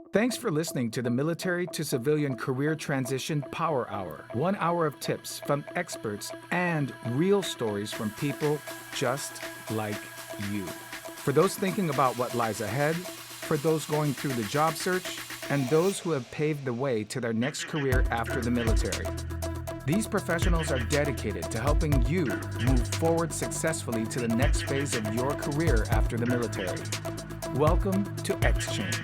Thanks for listening to the Military to Civilian Career Transition Power Hour. 1 hour of tips from experts and real stories from people just like you. For those thinking about what lies ahead, for those going through the job search, and those who have paved the way to their next career after the military. These professionals are dedicated to helping you move forward successfully to the next phase of your career after the military. Welcome to Exchange.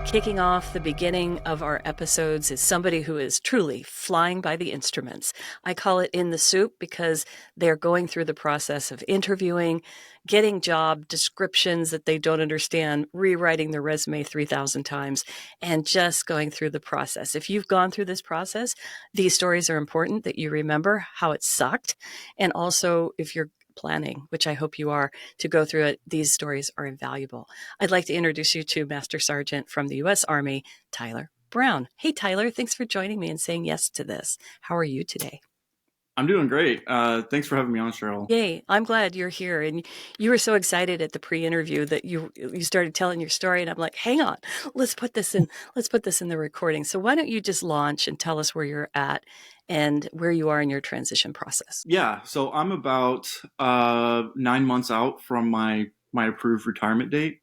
Kicking off the beginning of our episodes is somebody who is truly flying by the instruments. I call it in the soup because they're going through the process of interviewing, getting job descriptions that they don't understand, rewriting their resume 3,000 times, and just going through the process. If you've gone through this process, these stories are important that you remember how it sucked. And also, if you're planning, which I hope you are, to go through it, these stories are invaluable. I'd like to introduce you to Master Sergeant from the U.S. Army, Tyler Brown. Hey, Tyler, thanks for joining me and saying yes to this. How are you today? I'm doing great. Thanks for having me on, Cheryl. Yay, I'm glad you're here. And you were so excited at the pre-interview that you started telling your story, and I'm like, hang on, let's put this in the recording. So why don't you just launch and tell us where you're at and where you are in your transition process? Yeah, so I'm about 9 months out from my approved retirement date.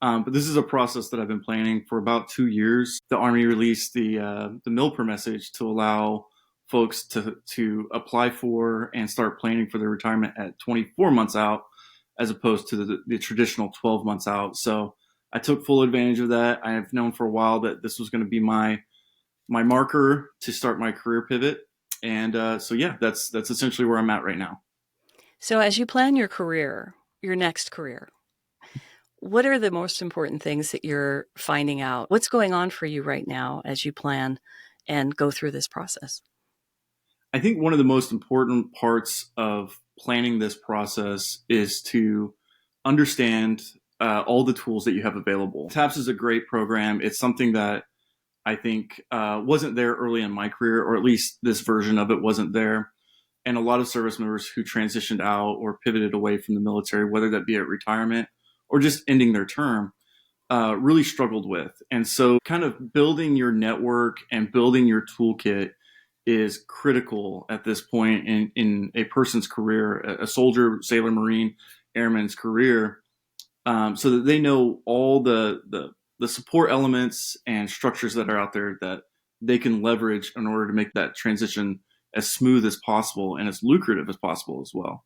But this is a process that I've been planning for about 2 years. The Army released the MILPER message to allow folks to apply for and start planning for their retirement at 24 months out, as opposed to the traditional 12 months out. So I took full advantage of that. I have known for a while that this was going to be my marker to start my career pivot. And so yeah, that's essentially where I'm at right now. So as you plan your career, your next career, what are the most important things that you're finding out? What's going on for you right now as you plan and go through this process? I think one of the most important parts of planning this process is to understand all the tools that you have available. TAPS is a great program. It's something that I think wasn't there early in my career, or at least this version of it wasn't there. And a lot of service members who transitioned out or pivoted away from the military, whether that be at retirement or just ending their term, really struggled with. And so kind of building your network and building your toolkit is critical at this point in a person's career, a soldier, sailor, Marine, airman's career, so that they know all the support elements and structures that are out there that they can leverage in order to make that transition as smooth as possible and as lucrative as possible as well.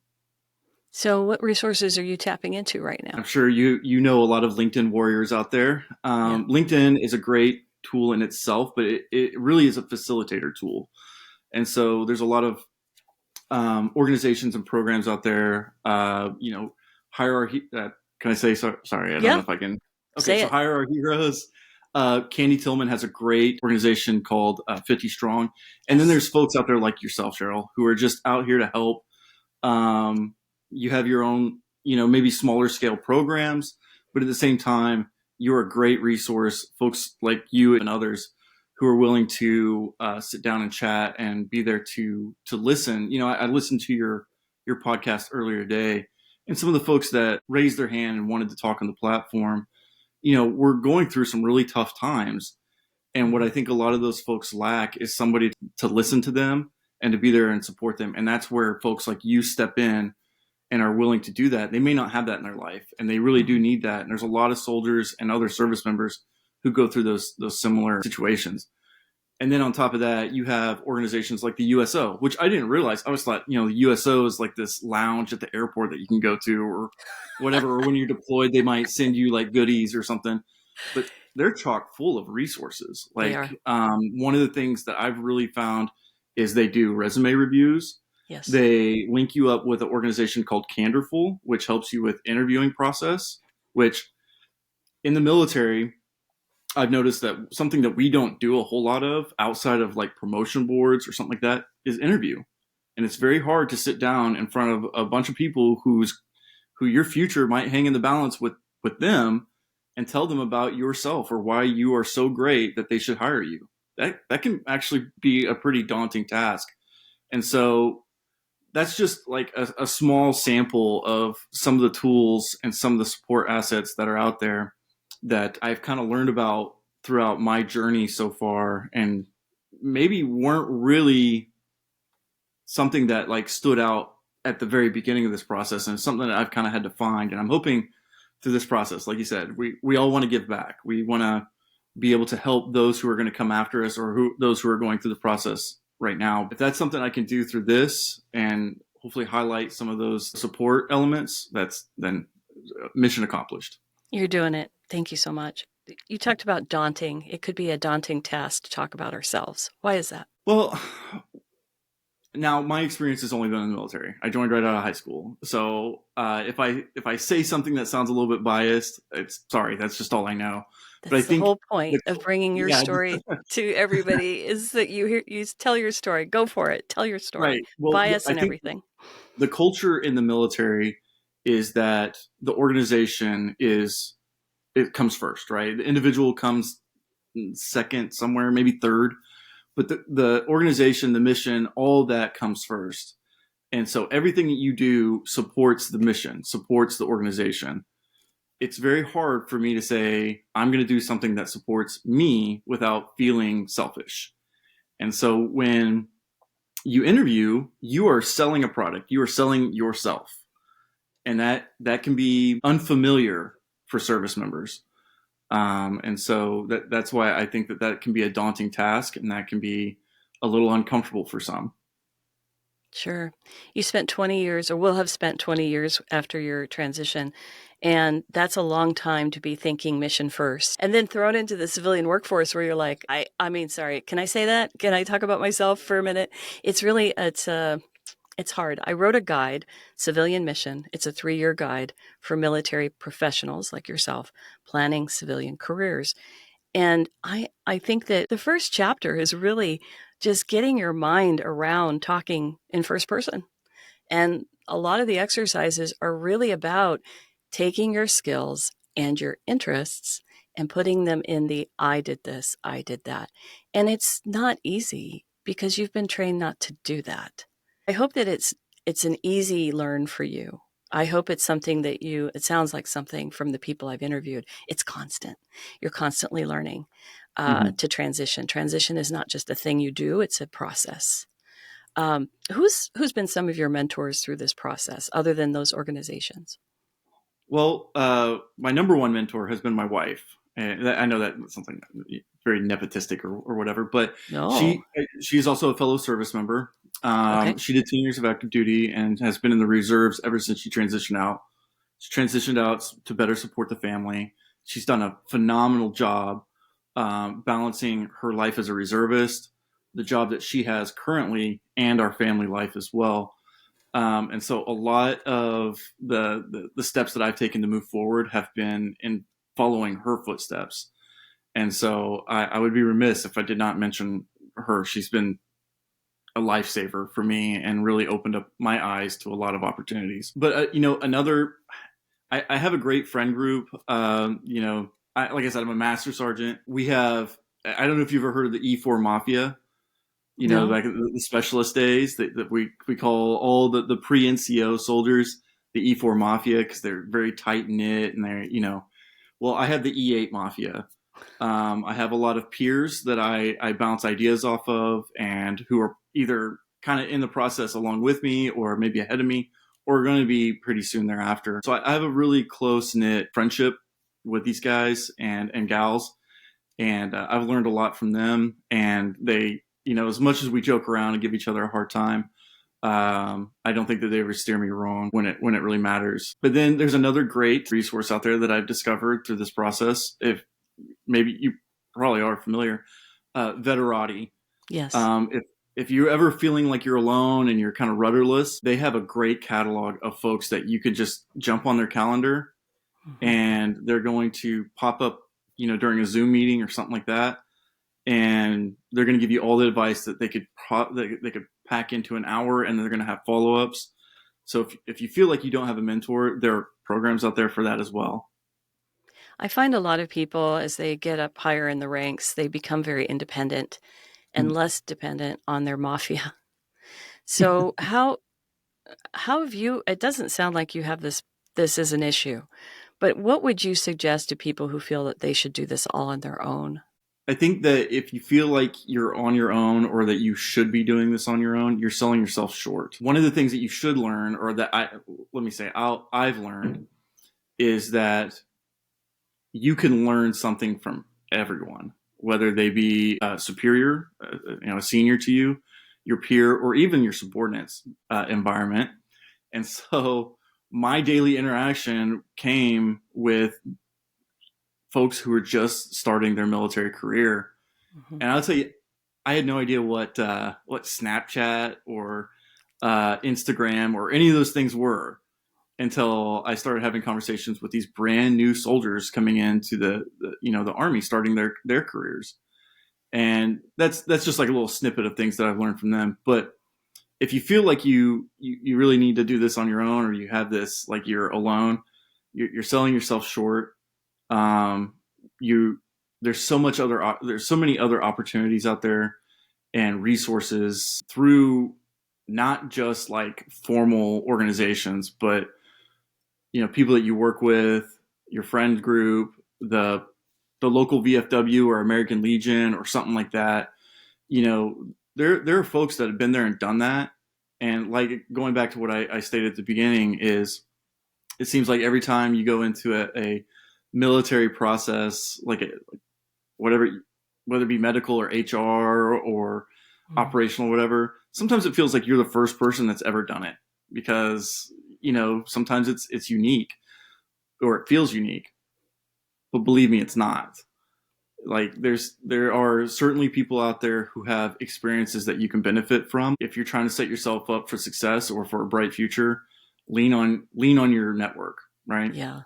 So what resources are you tapping into right now? I'm sure you know a lot of LinkedIn warriors out there. LinkedIn is a great tool in itself, but it really is a facilitator tool. And so there's a lot of organizations and programs out there, hierarchy. Can I say sorry? I don't know if I can. Okay, so Hire Our Heroes. Candy Tillman has a great organization called 50 Strong. And then there's folks out there like yourself, Cheryl, who are just out here to help. You have your own, maybe smaller scale programs, but at the same time, you're a great resource. Folks like you and others who are willing to sit down and chat and be there to listen. I listened to your podcast earlier today, and some of the folks that raised their hand and wanted to talk on the platform, we're going through some really tough times. And what I think a lot of those folks lack is somebody to listen to them and to be there and support them. And that's where folks like you step in and are willing to do that. They may not have that in their life, and they really do need that. And there's a lot of soldiers and other service members who go through those similar situations. And then on top of that, you have organizations like the USO, which I didn't realize. I always thought, the USO is like this lounge at the airport that you can go to or whatever. Or when you're deployed, they might send you like goodies or something. But they're chock full of resources. Like one of the things that I've really found is they do resume reviews. Yes. They link you up with an organization called Candorful, which helps you with interviewing process, which in the military, I've noticed that something that we don't do a whole lot of outside of like promotion boards or something like that is interview. And it's very hard to sit down in front of a bunch of people who your future might hang in the balance with them and tell them about yourself or why you are so great that they should hire you. That can actually be a pretty daunting task. And so that's just like a small sample of some of the tools and some of the support assets that are out there that I've kind of learned about throughout my journey so far, and maybe weren't really something that like stood out at the very beginning of this process, and it's something that I've kind of had to find. And I'm hoping through this process, like you said, we all want to give back. We want to be able to help those who are going to come after us, or those who are going through the process right now. If that's something I can do through this and hopefully highlight some of those support elements, that's then mission accomplished. You're doing it. Thank you so much. You talked about daunting. It could be a daunting task to talk about ourselves. Why is that? Well, now my experience has only been in the military. I joined right out of high school. So if I say something that sounds a little bit biased, it's sorry, that's just all I know. That's but I the think whole point of bringing your story to everybody is that you tell your story. Go for it. Tell your story. Right. Well, Bias I and think everything. the culture in the military is that the organization it comes first, right? The individual comes second, somewhere, maybe third, but the organization, the mission, all that comes first. And so everything that you do supports the mission, supports the organization. It's very hard for me to say, I'm going to do something that supports me without feeling selfish. And so when you interview, you are selling a product, you are selling yourself. And that can be unfamiliar for service members. And so that's why I think that can be a daunting task, and that can be a little uncomfortable for some. Sure. You spent 20 years, or will have spent 20 years after your transition. And that's a long time to be thinking mission first. And then thrown into the civilian workforce where you're like, I mean, sorry, can I say that? Can I talk about myself for a minute? It's hard. I wrote a guide, Civilian Mission. It's a 3-year guide for military professionals like yourself, planning civilian careers. And I think that the first chapter is really just getting your mind around talking in first person. And a lot of the exercises are really about taking your skills and your interests and putting them in the I did this, I did that. And it's not easy because you've been trained not to do that. I hope that it's an easy learn for you. I hope it's something that it sounds like something from the people I've interviewed. It's constant. You're constantly learning to transition. Transition is not just a thing you do, it's a process. Who's been some of your mentors through this process other than those organizations? Well, my number one mentor has been my wife. And I know that's something very nepotistic or whatever, but No. she's also a fellow service member. Okay. She did 10 years of active duty and has been in the reserves ever since she transitioned out. She transitioned out to better support the family. She's done a phenomenal job balancing her life as a reservist, the job that she has currently, and our family life as well. And so a lot of the steps that I've taken to move forward have been in following her footsteps. And so I would be remiss if I did not mention her. She's been a lifesaver for me and really opened up my eyes to a lot of opportunities. But, I have a great friend group. Like I said, I'm a master sergeant. I don't know if you've ever heard of the E8 Mafia. No. Back in the specialist days that we call all the pre-NCO soldiers the E8 Mafia because they're very tight knit and well, I have the E8 Mafia. I have a lot of peers that I bounce ideas off of and who are either kind of in the process along with me or maybe ahead of me or going to be pretty soon thereafter. So I have a really close knit friendship with these guys and gals. And I've learned a lot from them, and they, as much as we joke around and give each other a hard time, I don't think that they ever steer me wrong when it really matters. But then there's another great resource out there that I've discovered through this process. If maybe you probably are familiar, Veterati. Yes. If you're ever feeling like you're alone and you're kind of rudderless, they have a great catalog of folks that you could just jump on their calendar, and they're going to pop up during a Zoom meeting or something like that, and they're going to give you all the advice that they could pack into an hour, and they're going to have follow-ups. So if you feel like you don't have a mentor, there are programs out there for that as well. I find a lot of people, as they get up higher in the ranks, they become very independent and less dependent on their mafia. So how have you, it doesn't sound like you have this as an issue, but what would you suggest to people who feel that they should do this all on their own? I think that if you feel like you're on your own or that you should be doing this on your own, you're selling yourself short. One of the things that you should learn, or that I've learned, is that you can learn something from everyone, whether they be a superior, a senior to you, your peer, or even your subordinates environment. And so my daily interaction came with folks who were just starting their military career. Mm-hmm. And I'll tell you, I had no idea what Snapchat or Instagram or any of those things were until I started having conversations with these brand new soldiers coming into the Army, starting their careers. And that's just like a little snippet of things that I've learned from them. But if you feel like you really need to do this on your own, or you have this, like you're alone, you're selling yourself short. You there's so many other opportunities out there and resources through not just like formal organizations, but people that you work with, your friend group, the local VFW or American Legion or something like that. There are folks that have been there and done that. And like going back to what I stated at the beginning is, it seems like every time you go into a military process, like whatever, whether it be medical or HR or operational, whatever, sometimes it feels like you're the first person that's ever done it, because sometimes it's unique, or it feels unique, but believe me, it's not. Like there are certainly people out there who have experiences that you can benefit from. If you're trying to set yourself up for success or for a bright future, lean on your network, right? Yeah.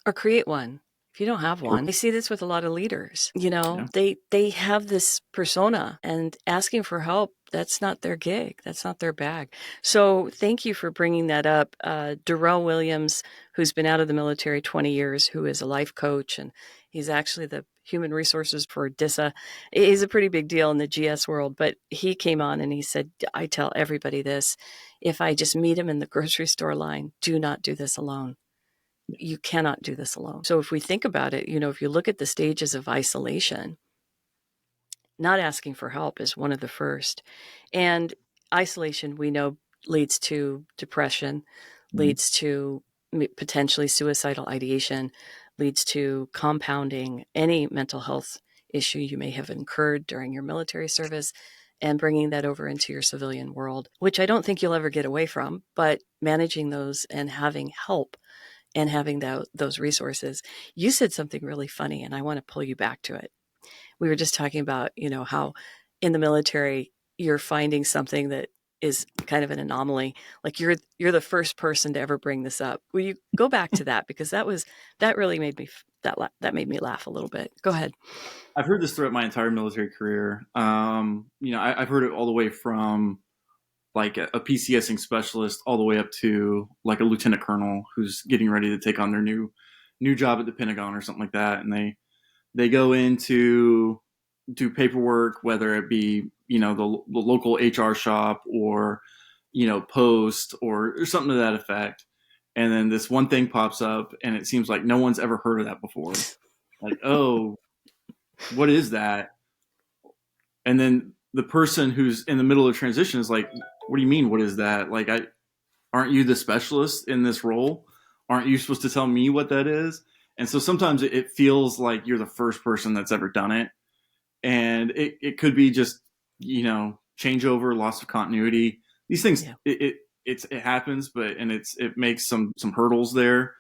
Or create one if you don't have one. I see this with a lot of leaders. Yeah. They have this persona, and asking for help, that's not their gig. That's not their bag. So thank you for bringing that up. Darrell Williams, who's been out of the military 20 years, who is a life coach, and he's actually the human resources for DISA. He's a pretty big deal in the GS world, but he came on and he said, I tell everybody this, if I just meet him in the grocery store line, do not do this alone. You cannot do this alone. So if we think about it, if you look at the stages of isolation, not asking for help is one of the first. And isolation, we know, leads to depression, leads to potentially suicidal ideation, leads to compounding any mental health issue you may have incurred during your military service, and bringing that over into your civilian world, which I don't think you'll ever get away from, but managing those and having help and having those resources. You said something really funny, and I want to pull you back to it. We were just talking about, how in the military you're finding something that is kind of an anomaly. Like you're the first person to ever bring this up. Will you go back to that, because that really made me that made me laugh a little bit. Go ahead. I've heard this throughout my entire military career. I've heard it all the way from like a PCSing specialist all the way up to like a lieutenant colonel who's getting ready to take on their new job at the Pentagon or something like that. And they go in to do paperwork, whether it be, the local HR shop or, post or something to that effect. And then this one thing pops up and it seems like no one's ever heard of that before. Like, oh, what is that? And then the person who's in the middle of transition is like, what do you mean? What is that? Like, aren't you the specialist in this role? Aren't you supposed to tell me what that is? And so sometimes it feels like you're the first person that's ever done it. And it could be just, changeover, loss of continuity. These things, yeah. It happens, and it makes some hurdles there.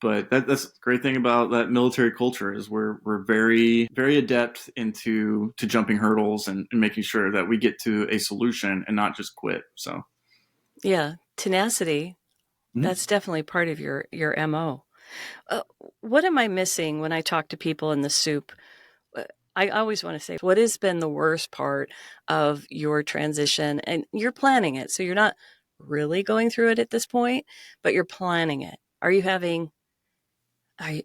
But that's the great thing about that military culture is we're very, very adept into jumping hurdles and making sure that we get to a solution and not just quit. So, yeah, tenacity. Mm-hmm. That's definitely part of your MO. What am I missing when I talk to people in the soup? I always want to say, what has been the worst part of your transition? And you're planning it, so you're not really going through it at this point, but you're planning it. Are you having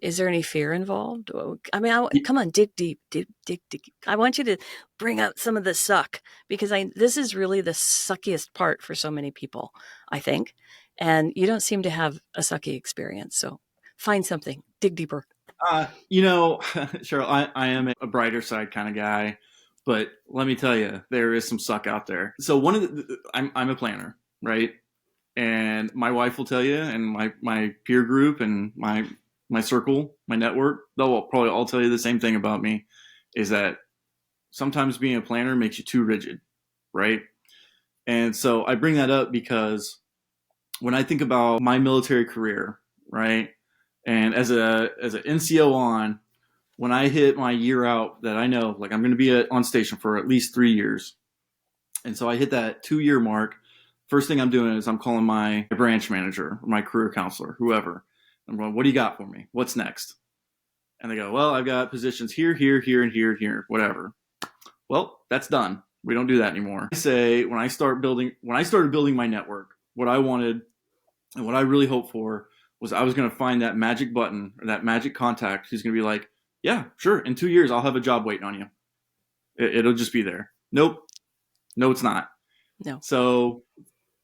Is there any fear involved? I mean, come on, dig deep, dig deep. I want you to bring out some of the suck, because this is really the suckiest part for so many people, I think. And you don't seem to have a sucky experience. So find something, dig deeper. Cheryl, I am a brighter side kind of guy, but let me tell you, there is some suck out there. So I'm a planner, right? And my wife will tell you, and my peer group and my circle, my network, they'll probably all tell you the same thing about me, is that sometimes being a planner makes you too rigid, right? And so I bring that up because when I think about my military career, right, and as an NCO on, when I hit my year out, that I know, like, I'm going to be on station for at least 3 years, and so I hit that 2-year mark. First thing I'm doing is I'm calling my branch manager, my career counselor, whoever. I'm going, what do you got for me? What's next? And they go, well, I've got positions here, here, here, and here, and here, whatever. Well, that's done. We don't do that anymore. I say when I started building my network, what I wanted and what I really hoped for was I was going to find that magic button or that magic contact who's going to be like, yeah, sure, in 2 years I'll have a job waiting on you. It'll just be there. Nope. No, it's not. No. So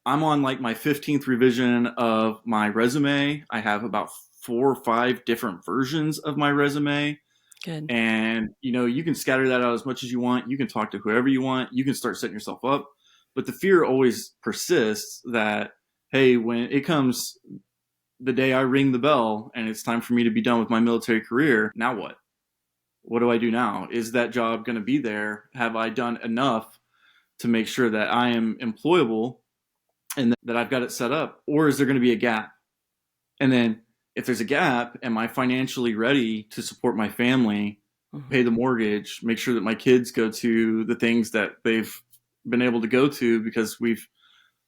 I'm on like my 15th revision of my resume. I have about 4 or 5 different versions of my resume. Good. And, you can scatter that out as much as you want. You can talk to whoever you want. You can start setting yourself up. But the fear always persists that, hey, when it comes the day I ring the bell and it's time for me to be done with my military career, now what? What do I do now? Is that job going to be there? Have I done enough to make sure that I am employable and that I've got it set up? Or is there going to be a gap? And then if there's a gap, am I financially ready to support my family, pay the mortgage, make sure that my kids go to the things that they've been able to go to because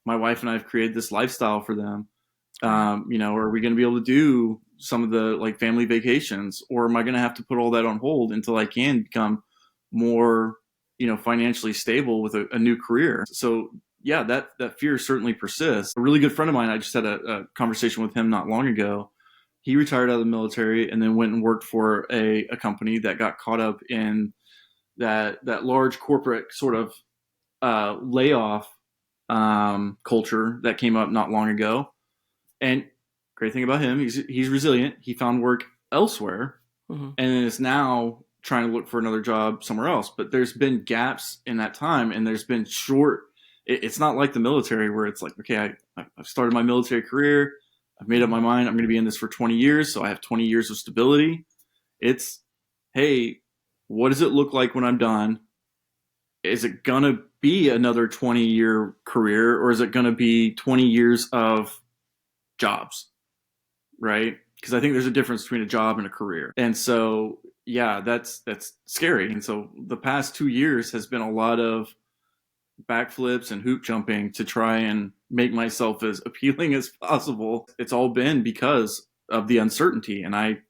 my wife and I have created this lifestyle for them? Are we going to be able to do some of the like family vacations, or am I going to have to put all that on hold until I can become more, financially stable with a new career? So yeah, that fear certainly persists. A really good friend of mine, I just had a conversation with him not long ago. He retired out of the military and then went and worked for a company that got caught up in that large corporate sort of layoff culture that came up not long ago. And great thing about him, he's resilient. He found work elsewhere, and is now trying to look for another job somewhere else. But there's been gaps in that time, and there's been it's not like the military where it's like, okay, I've started my military career. I've made up my mind. I'm going to be in this for 20 years. So I have 20 years of stability. It's, hey, what does it look like when I'm done? Is it going to be another 20-year career, or is it going to be 20 years of jobs? Right? Because I think there's a difference between a job and a career. And so, yeah, that's scary. And so the past 2 years has been a lot of backflips and hoop jumping to try and make myself as appealing as possible. It's all been because of the uncertainty, and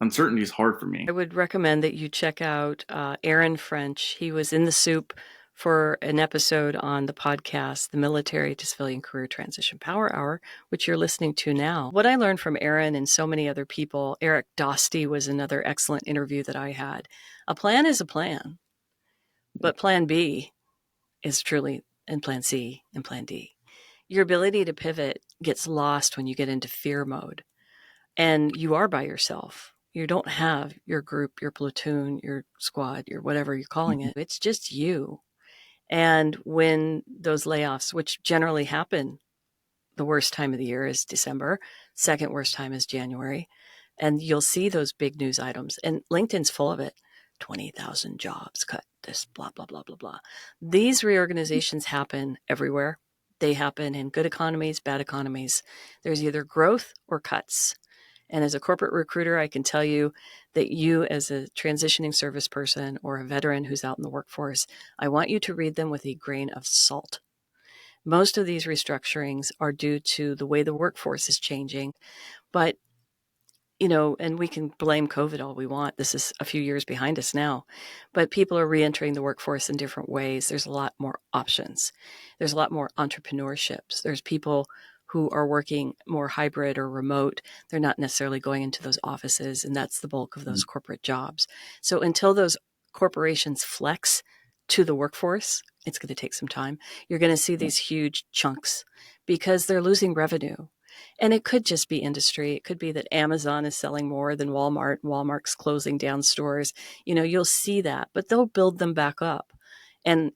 uncertainty is hard for me. I would recommend that you check out Aaron French. He was in the soup for an episode on the podcast, the Military to Civilian Career Transition Power Hour, which you're listening to now. What I learned from Aaron and so many other people, Eric Dosty was another excellent interview that I had. A plan is a plan, but plan B is truly, and plan C and plan D. Your ability to pivot gets lost when you get into fear mode and you are by yourself. You don't have your group, your platoon, your squad, your whatever you're calling it. It's just you. And when those layoffs, which generally happen, the worst time of the year is December, second worst time is January. And you'll see those big news items. And LinkedIn's full of it. 20,000 jobs cut, this, blah, blah, blah, blah, blah. These reorganizations happen everywhere. They happen in good economies, bad economies. There's either growth or cuts. And as a corporate recruiter, I can tell you that you, as a transitioning service person or a veteran who's out in the workforce, I want you to read them with a grain of salt. Most of these restructurings are due to the way the workforce is changing. But, and we can blame COVID all we want. This is a few years behind us now. But people are reentering the workforce in different ways. There's a lot more options. There's a lot more entrepreneurships. There's people who are working more hybrid or remote. They're not necessarily going into those offices, and that's the bulk of those corporate jobs. So until those corporations flex to the workforce, it's going to take some time. You're going to see these huge chunks because they're losing revenue. And it could just be industry. It could be that Amazon is selling more than Walmart, and Walmart's closing down stores. You'll see that, but they'll build them back up. And,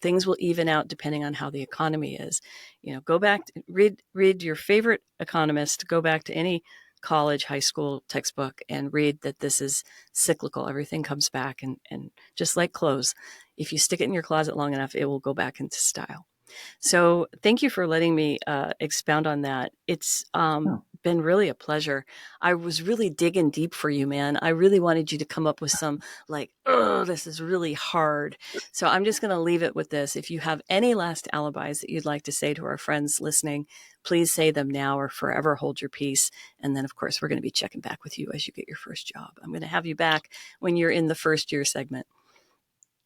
things will even out depending on how the economy is. Go back, read your favorite economist, go back to any college, high school textbook and read that this is cyclical. Everything comes back. And just like clothes, if you stick it in your closet long enough, it will go back into style. So thank you for letting me expound on that. It's been really a pleasure. I was really digging deep for you, man. I really wanted you to come up with some oh, this is really hard. So I'm just going to leave it with this. If you have any last alibis that you'd like to say to our friends listening, please say them now or forever hold your peace. And then, of course, we're going to be checking back with you as you get your first job. I'm going to have you back when you're in the first year segment.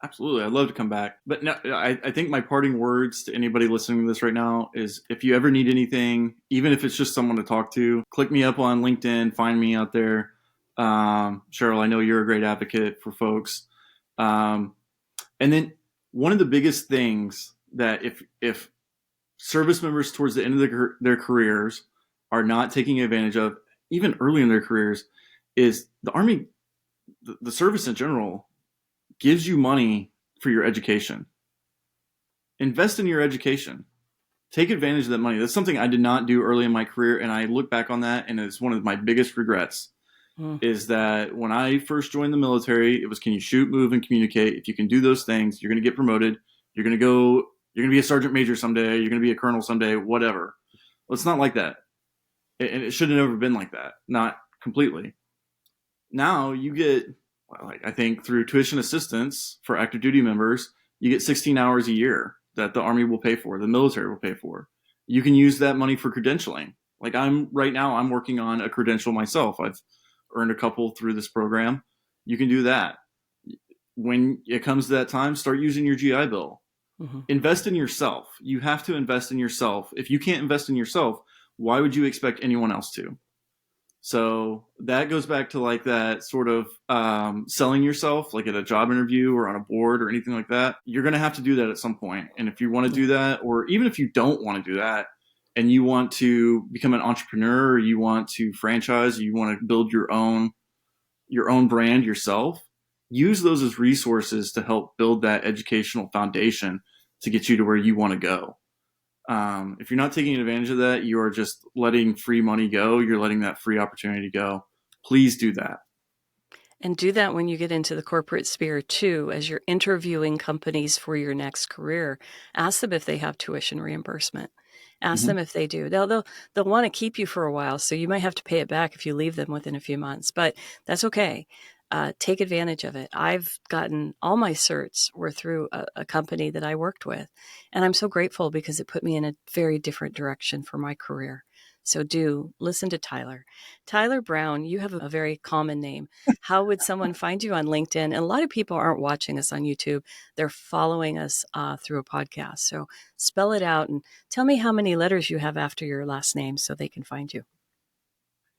Absolutely. I'd love to come back. But no, I think my parting words to anybody listening to this right now is if you ever need anything, even if it's just someone to talk to, click me up on LinkedIn, find me out there. Cheryl, I know you're a great advocate for folks. And then one of the biggest things that if service members towards the end of their careers are not taking advantage of, even early in their careers, is the Army, the service in general, gives you money for your education. Invest in your education. Take advantage of that money. That's something I did not do early in my career, and I look back on that, and it's one of my biggest regrets. Is that when I first joined the military, it was, can you shoot, move, and communicate? If you can do those things, you're going to get promoted. You're going to be a sergeant major someday. You're going to be a colonel someday, whatever. Well, it's not like that. And it should have never been like that. Not completely. Now you get, I think through tuition assistance for active duty members, you get 16 hours a year that the Army will pay for, the military will pay for. You can use that money for credentialing. Like I'm working on a credential myself. I've earned a couple through this program. You can do that. When it comes to that time, start using your GI Bill. Invest in yourself. You have to invest in yourself. If you can't invest in yourself, why would you expect anyone else to? So that goes back to like that sort of selling yourself, like at a job interview or on a board or anything like that. You're going to have to do that at some point. And if you want to do that, or even if you don't want to do that, and you want to become an entrepreneur, or you want to franchise, or you want to build your own brand yourself, use those as resources to help build that educational foundation to get you to where you want to go. If you're not taking advantage of that, you are just letting free money go. You're letting that free opportunity go. Please do that. And do that when you get into the corporate sphere too, as you're interviewing companies for your next career. Ask them if they have tuition reimbursement. Ask them if they do. They'll want to keep you for a while, so you might have to pay it back if you leave them within a few months, but that's okay. Take advantage of it. I've gotten all my certs were through a company that I worked with, and I'm so grateful because it put me in a very different direction for my career. So do listen to Tyler. Tyler Brown, you have a very common name. How would someone find you on LinkedIn? And a lot of people aren't watching us on YouTube. They're following us through a podcast. So spell it out and tell me how many letters you have after your last name so they can find you.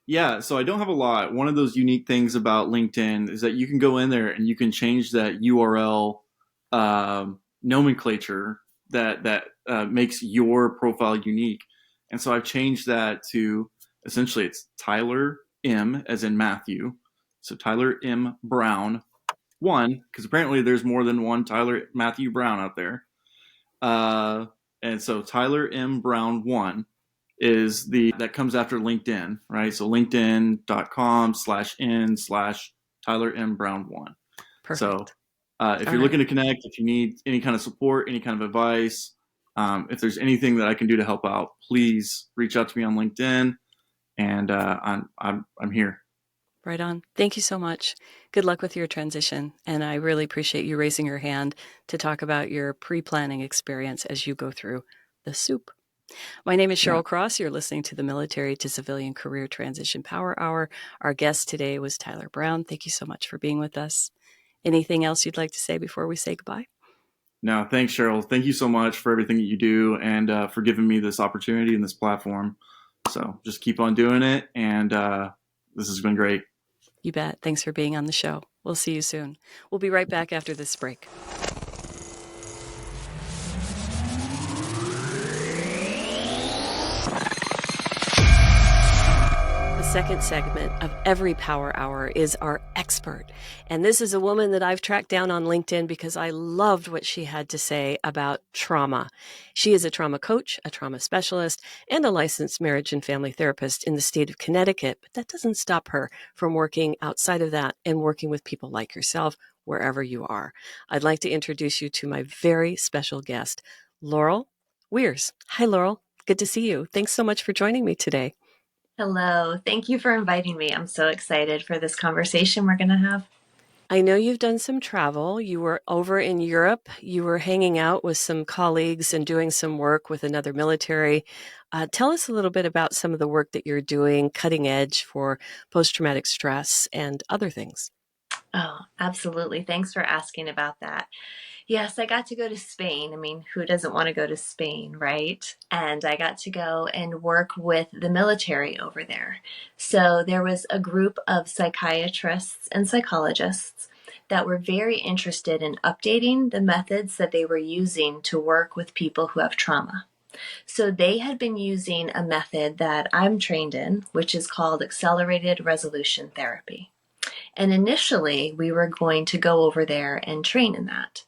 Yeah, so I don't have a lot. One of those unique things about LinkedIn is that you can go in there and you can change that URL nomenclature that makes your profile unique. And so I've changed that to essentially it's Tyler M as in Matthew. So Tyler M Brown 1, because apparently there's more than one Tyler Matthew Brown out there. And so Tyler M Brown 1 is that comes after LinkedIn, right? So linkedin.com/n/Tyler M Brown 1. Perfect. So if you're looking to connect, if you need any kind of support, any kind of advice, if there's anything that I can do to help out, please reach out to me on LinkedIn, and I'm here. Right on. Thank you so much. Good luck with your transition, and I really appreciate you raising your hand to talk about your pre-planning experience as you go through the soup. My name is Cheryl Cross. You're listening to the Military to Civilian Career Transition Power Hour. Our guest today was Tyler Brown. Thank you so much for being with us. Anything else you'd like to say before we say goodbye? No, thanks, Cheryl. Thank you so much for everything that you do and for giving me this opportunity and this platform. So just keep on doing it. And this has been great. You bet. Thanks for being on the show. We'll see you soon. We'll be right back after this break. The second segment of every Power Hour is our expert. And this is a woman that I've tracked down on LinkedIn because I loved what she had to say about trauma. She is a trauma coach, a trauma specialist, and a licensed marriage and family therapist in the state of Connecticut. But that doesn't stop her from working outside of that and working with people like yourself wherever you are. I'd like to introduce you to my very special guest, Laurel Weirs. Hi, Laurel. Good to see you. Thanks so much for joining me today. Hello. Thank you for inviting me. I'm so excited for this conversation we're going to have. I know you've done some travel. You were over in Europe. You were hanging out with some colleagues and doing some work with another military. Tell us a little bit about some of the work that you're doing, cutting edge for post-traumatic stress and other things. Oh, absolutely. Thanks for asking about that. Yes, I got to go to Spain. I mean, who doesn't want to go to Spain, right? And I got to go and work with the military over there. So there was a group of psychiatrists and psychologists that were very interested in updating the methods that they were using to work with people who have trauma. So they had been using a method that I'm trained in, which is called accelerated resolution therapy. And initially, we were going to go over there and train in that.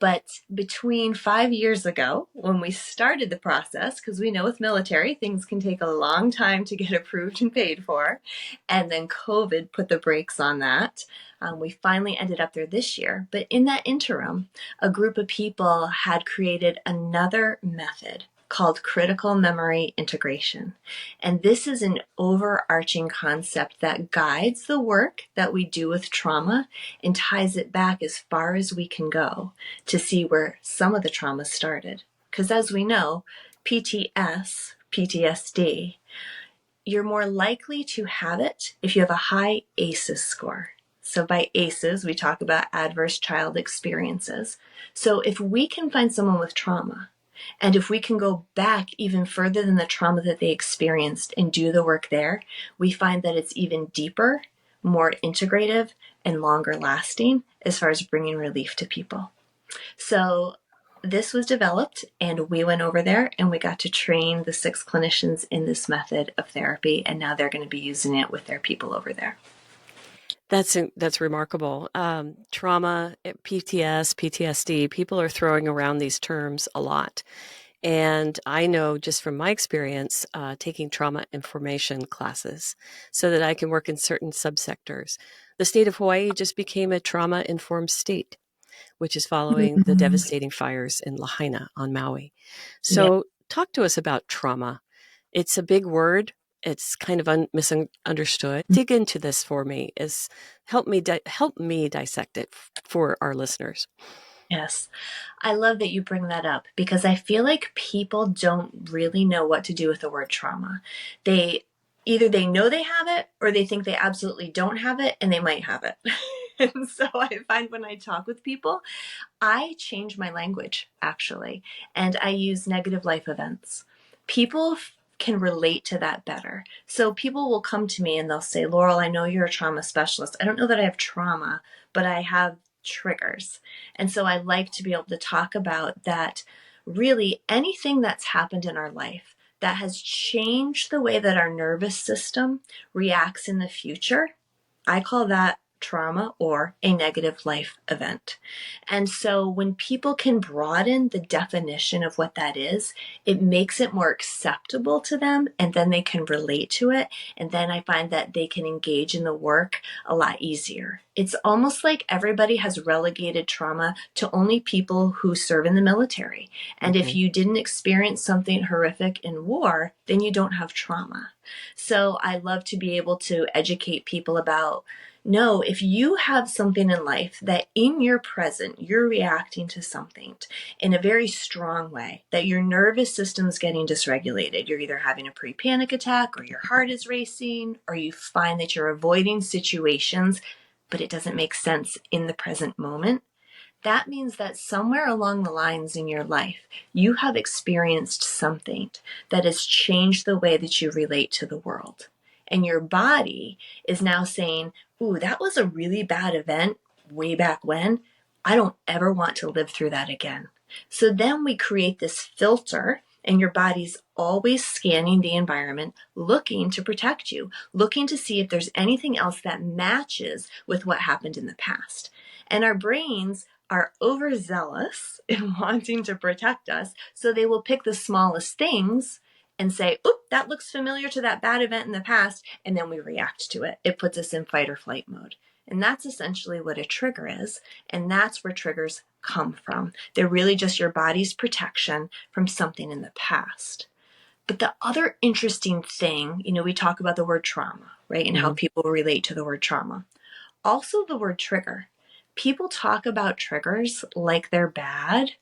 But between 5 years ago, when we started the process, because we know with military, things can take a long time to get approved and paid for, and then COVID put the brakes on that. We finally ended up there this year. But in that interim, a group of people had created another method called critical memory integration. And this is an overarching concept that guides the work that we do with trauma and ties it back as far as we can go to see where some of the trauma started. Because as we know, PTSD, you're more likely to have it if you have a high ACEs score. So by ACEs, we talk about adverse child experiences. So if we can find someone with trauma, and if we can go back even further than the trauma that they experienced and do the work there, we find that it's even deeper, more integrative, and longer lasting as far as bringing relief to people. So this was developed, and we went over there and we got to train the 6 clinicians in this method of therapy, and now they're going to be using it with their people over there. That's remarkable. Trauma, PTSD, people are throwing around these terms a lot. And I know just from my experience taking trauma information classes so that I can work in certain subsectors. The state of Hawaii just became a trauma-informed state, which is following the devastating fires in Lahaina on Maui. So talk to us about trauma. It's a big word. It's kind of misunderstood. Dig into this for me. Help me dissect it for our listeners. Yes. I love that you bring that up because I feel like people don't really know what to do with the word trauma. Either they know they have it or they think they absolutely don't have it and they might have it. And so I find when I talk with people, I change my language actually, and I use negative life events. People can relate to that better. So people will come to me and they'll say, Laurel, I know you're a trauma specialist. I don't know that I have trauma, but I have triggers. And so I like to be able to talk about that. Really, anything that's happened in our life that has changed the way that our nervous system reacts in the future, I call that trauma or a negative life event. And so when people can broaden the definition of what that is, it makes it more acceptable to them, and then they can relate to it. And then I find that they can engage in the work a lot easier. It's almost like everybody has relegated trauma to only people who serve in the military. And if you didn't experience something horrific in war, then you don't have trauma. So I love to be able to educate people about, no, if you have something in life that in your present, you're reacting to something in a very strong way, that your nervous system's getting dysregulated. You're either having a pre-panic attack or your heart is racing, or you find that you're avoiding situations, but it doesn't make sense in the present moment. that means that somewhere along the lines in your life, you have experienced something that has changed the way that you relate to the world. And your body is now saying, ooh, that was a really bad event way back when. I don't ever want to live through that again. So then we create this filter, and your body's always scanning the environment, looking to protect you, looking to see if there's anything else that matches with what happened in the past. And our brains are overzealous in wanting to protect us, so they will pick the smallest things and say, oop, that looks familiar to that bad event in the past, and then we react to it. It puts us in fight or flight mode. And that's essentially what a trigger is, and that's where triggers come from. They're really just your body's protection from something in the past. But the other interesting thing, we talk about the word trauma, right? And how people relate to the word trauma. Also the word trigger. People talk about triggers like they're bad.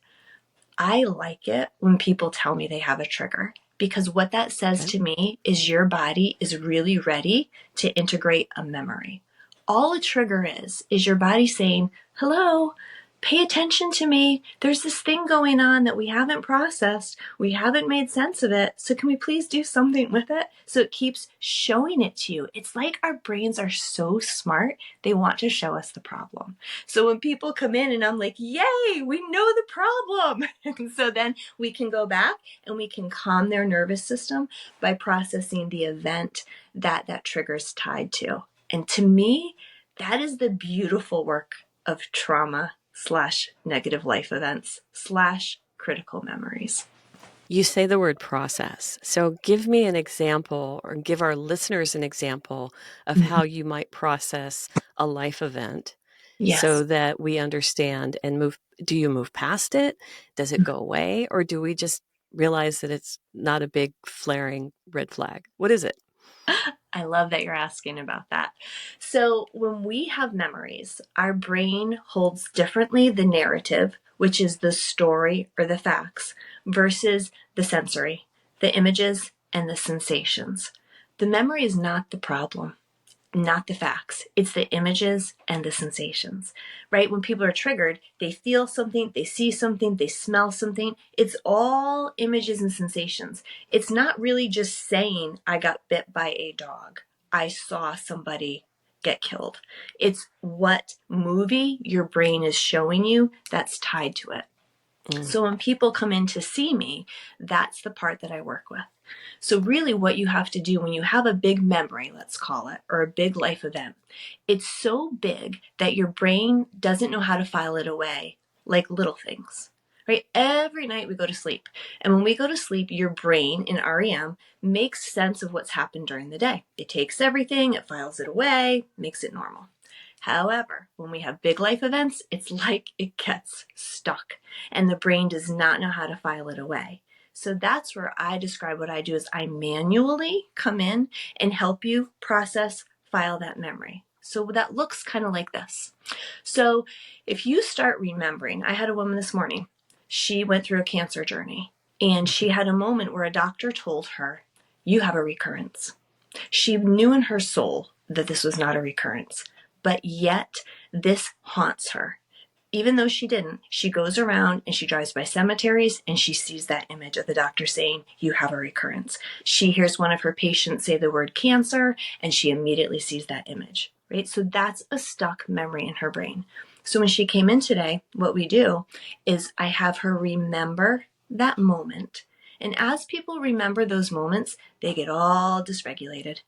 I like it when people tell me they have a trigger, because what that says to me is your body is really ready to integrate a memory. All a trigger is your body saying, hello, pay attention to me. There's this thing going on that we haven't processed. We haven't made sense of it. So can we please do something with it? So it keeps showing it to you. It's like our brains are so smart. They want to show us the problem. So when people come in and I'm like, yay, we know the problem. And so then we can go back and we can calm their nervous system by processing the event that trigger's tied to. And to me, that is the beautiful work of trauma / negative life events / critical memories. You say the word process. So give me an example, or give our listeners an example of how you might process a life event. Yes. So that we understand and move. Do you move past it? Does it go away? Or do we just realize that it's not a big flaring red flag? What is it? I love that you're asking about that. So when we have memories, our brain holds differently the narrative, which is the story or the facts, versus the sensory, the images and the sensations. The memory is not the problem, not the facts. It's the images and the sensations, right? When people are triggered, they feel something, they see something, they smell something. It's all images and sensations. It's not really just saying, I got bit by a dog. I saw somebody get killed. It's what movie your brain is showing you that's tied to it. So when people come in to see me, that's the part that I work with. So really what you have to do when you have a big memory, let's call it, or a big life event, it's so big that your brain doesn't know how to file it away like little things, right? Every night we go to sleep. And when we go to sleep, your brain in REM makes sense of what's happened during the day. It takes everything, it files it away, makes it normal. However, when we have big life events, it's like it gets stuck and the brain does not know how to file it away. So that's where I describe what I do is I manually come in and help you process, file that memory. So that looks kind of like this. So if you start remembering, I had a woman this morning, she went through a cancer journey and she had a moment where a doctor told her, you have a recurrence. She knew in her soul that this was not a recurrence. But yet this haunts her. Even though she didn't, she goes around and she drives by cemeteries and she sees that image of the doctor saying, you have a recurrence. She hears one of her patients say the word cancer and she immediately sees that image, right? So that's a stuck memory in her brain. So when she came in today, what we do is I have her remember that moment. And as people remember those moments, they get all dysregulated.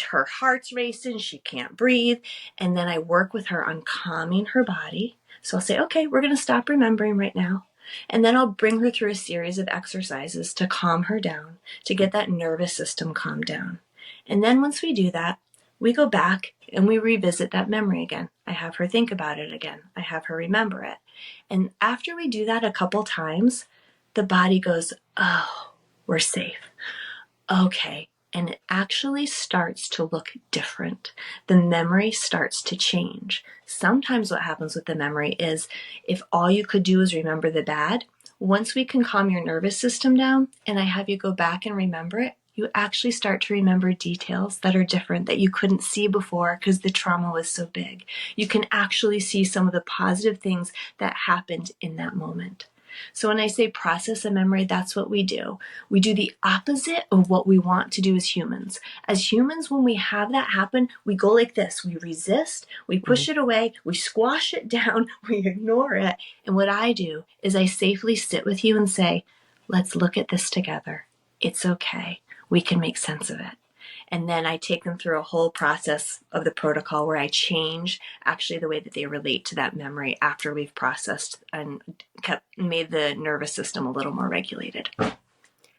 Her heart's racing, she can't breathe. And then I work with her on calming her body. So I'll say, okay, we're going to stop remembering right now. And then I'll bring her through a series of exercises to calm her down, to get that nervous system calmed down. And then once we do that, we go back and we revisit that memory again. I have her think about it again. I have her remember it. And after we do that a couple times, the body goes, oh, we're safe. Okay. And it actually starts to look different. The memory starts to change. Sometimes what happens with the memory is if all you could do is remember the bad, once we can calm your nervous system down and I have you go back and remember it, you actually start to remember details that are different that you couldn't see before because the trauma was so big. You can actually see some of the positive things that happened in that moment. So when I say process a memory, that's what we do. We do the opposite of what we want to do as humans. As humans, when we have that happen, we go like this. We resist, we push it away, we squash it down, we ignore it. And what I do is I safely sit with you and say, let's look at this together. It's okay. We can make sense of it. And then I take them through a whole process of the protocol where I change actually the way that they relate to that memory after we've processed and made the nervous system a little more regulated.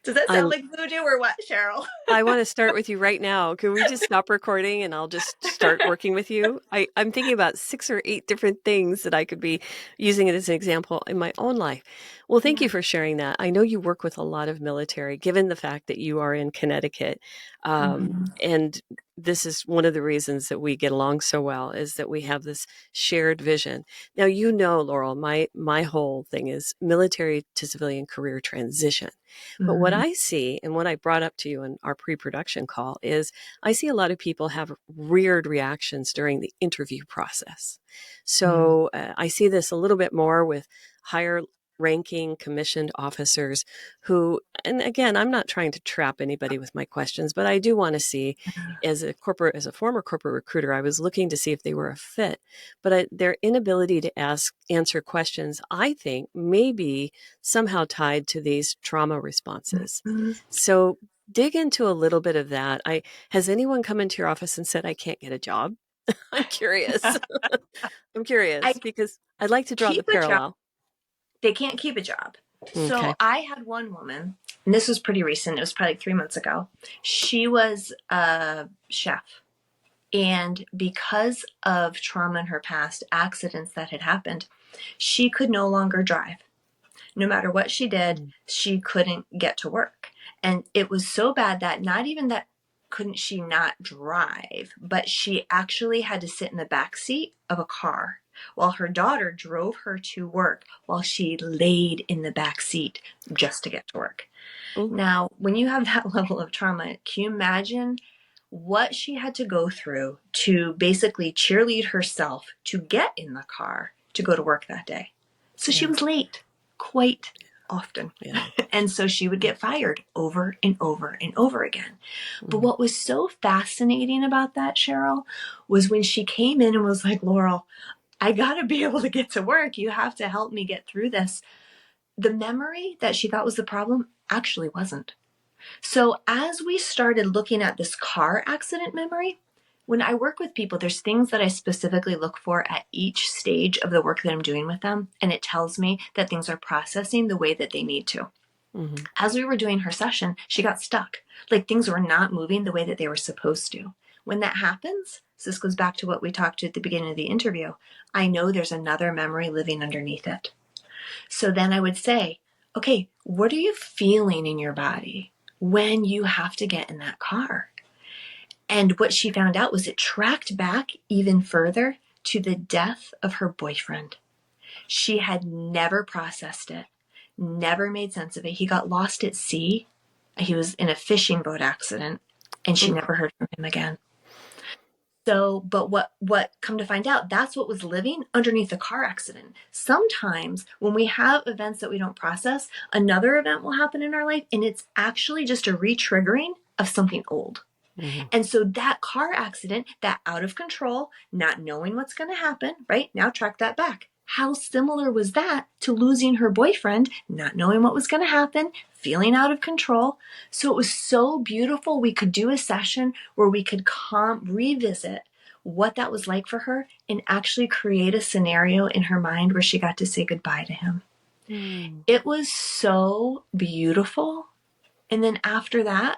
Does that sound like voodoo or what, Cheryl? I want to start with you right now. Can we just stop recording and I'll just start working with you? I'm thinking about 6 or 8 different things that I could be using it as an example in my own life. Well, thank you for sharing that. I know you work with a lot of military, given the fact that you are in Connecticut. And this is one of the reasons that we get along so well, is that we have this shared vision. Now, you know, Laurel, my whole thing is military to civilian career transition. But what I see, and what I brought up to you in our pre-production call, is I see a lot of people have weird reactions during the interview process. So I see this a little bit more with higher ranking commissioned officers who, and again, I'm not trying to trap anybody with my questions, but I do want to see, as a former corporate recruiter, I was looking to see if they were a fit, but their inability to answer questions, I think, may be somehow tied to these trauma responses. So dig into a little bit of that. Has anyone come into your office and said, I can't get a job? I'm curious. I'm curious because I'd like to draw the parallel. They can't keep a job. Okay. So I had one woman, and this was pretty recent. It was probably 3 months ago. She was a chef. And because of trauma in her past, accidents that had happened, she could no longer drive. No matter what she did, she couldn't get to work. And it was so bad that not even that couldn't she not drive, but she actually had to sit in the back seat of a car while her daughter drove her to work while she laid in the back seat just to get to work. Ooh. Now, when you have that level of trauma, can you imagine what she had to go through to basically cheerlead herself to get in the car to go to work that day? So she was late quite often. And so she would get fired over and over and over again. But what was so fascinating about that, Cheryl, was when she came in and was like, Laurel, I got to be able to get to work. You have to help me get through this. The memory that she thought was the problem actually wasn't. So as we started looking at this car accident memory, when I work with people, there's things that I specifically look for at each stage of the work that I'm doing with them. And it tells me that things are processing the way that they need to. As we were doing her session, she got stuck. Like things were not moving the way that they were supposed to. When that happens, so this goes back to what we talked to at the beginning of the interview, I know there's another memory living underneath it. So then I would say, okay, what are you feeling in your body when you have to get in that car? And what she found out was it tracked back even further to the death of her boyfriend. She had never processed it, never made sense of it. He got lost at sea. He was in a fishing boat accident, and she never heard from him again. So, but what come to find out, that's what was living underneath the car accident. Sometimes when we have events that we don't process, another event will happen in our life, and it's actually just a re-triggering of something old. And so that car accident, that out of control, not knowing what's going to happen, right? Now track that back. How similar was that to losing her boyfriend, not knowing what was going to happen, feeling out of control? So it was so beautiful. We could do a session where we could revisit what that was like for her and actually create a scenario in her mind where she got to say goodbye to him. It was so beautiful. And then after that,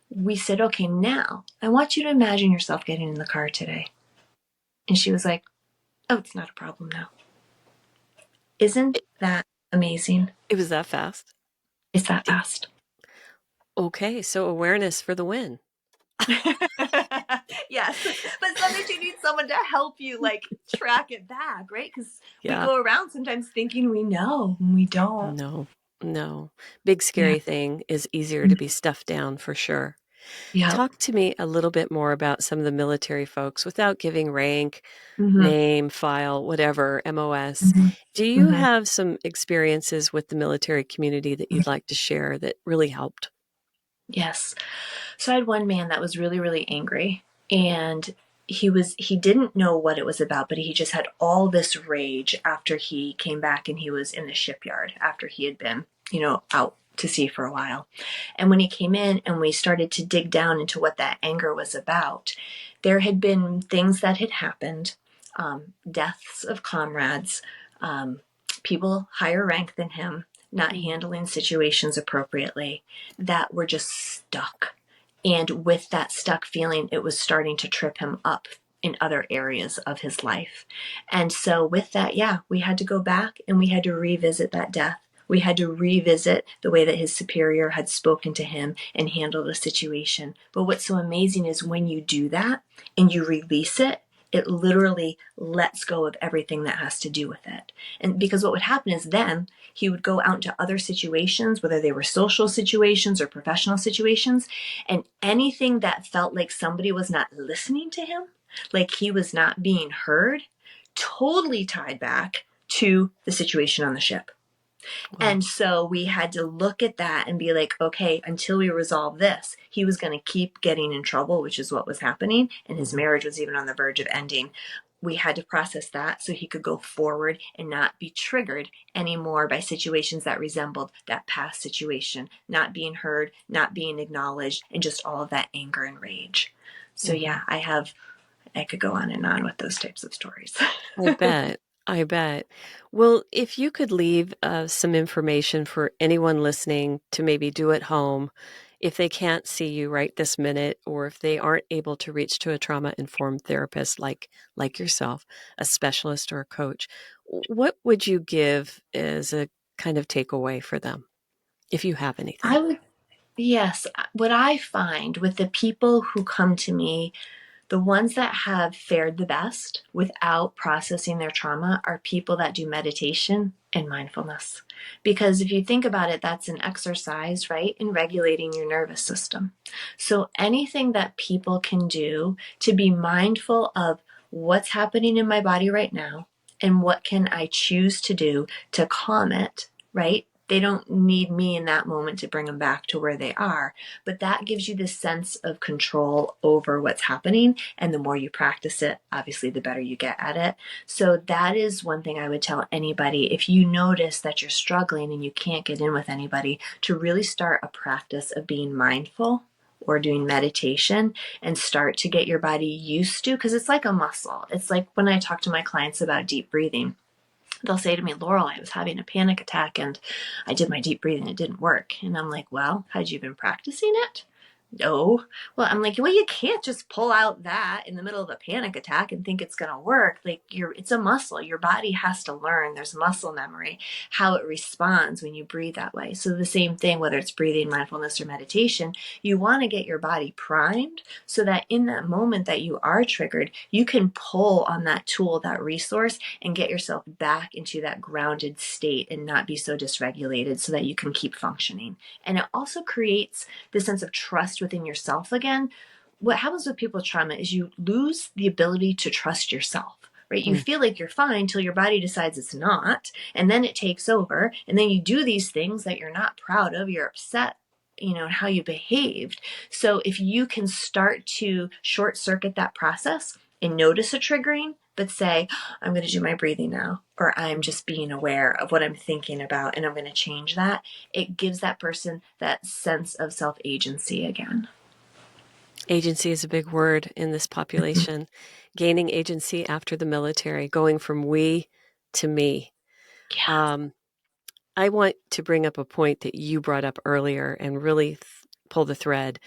we said, okay, now I want you to imagine yourself getting in the car today. And she was like, oh, it's not a problem now. Isn't that amazing? It was that fast? It's that fast. Okay, so awareness for the win. Yes, but sometimes you need someone to help you like track it back, right? Because we go around sometimes thinking we know and we don't. No. No. Big Yeah. scary thing is easier to be stuffed down for sure. Yep. Talk to me a little bit more about some of the military folks without giving rank, Mm-hmm. name, file, whatever, MOS. Mm-hmm. Do you Mm-hmm. have some experiences with the military community that you'd like to share that really helped? Yes. So I had one man that was really, really angry, and he didn't know what it was about, but he just had all this rage after he came back and he was in the shipyard after he had been, out to sea for a while. And when he came in and we started to dig down into what that anger was about, there had been things that had happened, deaths of comrades, um, people higher rank than him not handling situations appropriately that were just stuck. And with that stuck feeling, it was starting to trip him up in other areas of his life. And so, with that, yeah, we had to go back and we had to revisit that death. We had to revisit the way that his superior had spoken to him and handled a situation. But what's so amazing is when you do that and you release it, it literally lets go of everything that has to do with it. And because what would happen is then he would go out into other situations, whether they were social situations or professional situations, and anything that felt like somebody was not listening to him, like he was not being heard, totally tied back to the situation on the ship. Wow. And so we had to look at that and be like, okay, until we resolve this, he was going to keep getting in trouble, which is what was happening. And his marriage was even on the verge of ending. We had to process that so he could go forward and not be triggered anymore by situations that resembled that past situation, not being heard, not being acknowledged, and just all of that anger and rage. So, yeah, I could go on and on with those types of stories. I bet. I bet. Well, if you could leave some information for anyone listening to maybe do at home, if they can't see you right this minute, or if they aren't able to reach to a trauma-informed therapist like yourself, a specialist or a coach, what would you give as a kind of takeaway for them, if you have anything? I would, yes, what I find with the people who come to me, the ones that have fared the best without processing their trauma are people that do meditation and mindfulness. Because if you think about it, that's an exercise, right, in regulating your nervous system. So anything that people can do to be mindful of what's happening in my body right now and what can I choose to do to calm it, right? They don't need me in that moment to bring them back to where they are, but that gives you this sense of control over what's happening. And the more you practice it, obviously, the better you get at it. So that is one thing I would tell anybody. If you notice that you're struggling and you can't get in with anybody, to really start a practice of being mindful or doing meditation and start to get your body used to, because it's like a muscle. It's like when I talk to my clients about deep breathing, they'll say to me, Laurel, I was having a panic attack and I did my deep breathing. It didn't work. And I'm like, well, had you been practicing it? No. Well, I'm like, well, you can't just pull out that in the middle of a panic attack and think it's going to work. Like it's a muscle. Your body has to learn. There's muscle memory, how it responds when you breathe that way. So the same thing, whether it's breathing, mindfulness, or meditation, you want to get your body primed so that in that moment that you are triggered, you can pull on that tool, that resource, and get yourself back into that grounded state and not be so dysregulated so that you can keep functioning. And it also creates this sense of trust within yourself again. What happens with people with trauma is you lose the ability to trust yourself, right? You feel like you're fine till your body decides it's not, and then it takes over, and then you do these things that you're not proud of, you're upset, how you behaved. So if you can start to short circuit that process and notice a triggering, but say, I'm going to do my breathing now, or I'm just being aware of what I'm thinking about and I'm going to change that, it gives that person that sense of self-agency again. Agency is a big word in this population. Gaining agency after the military, going from we to me. Yeah. I want to bring up a point that you brought up earlier and really pull the thread.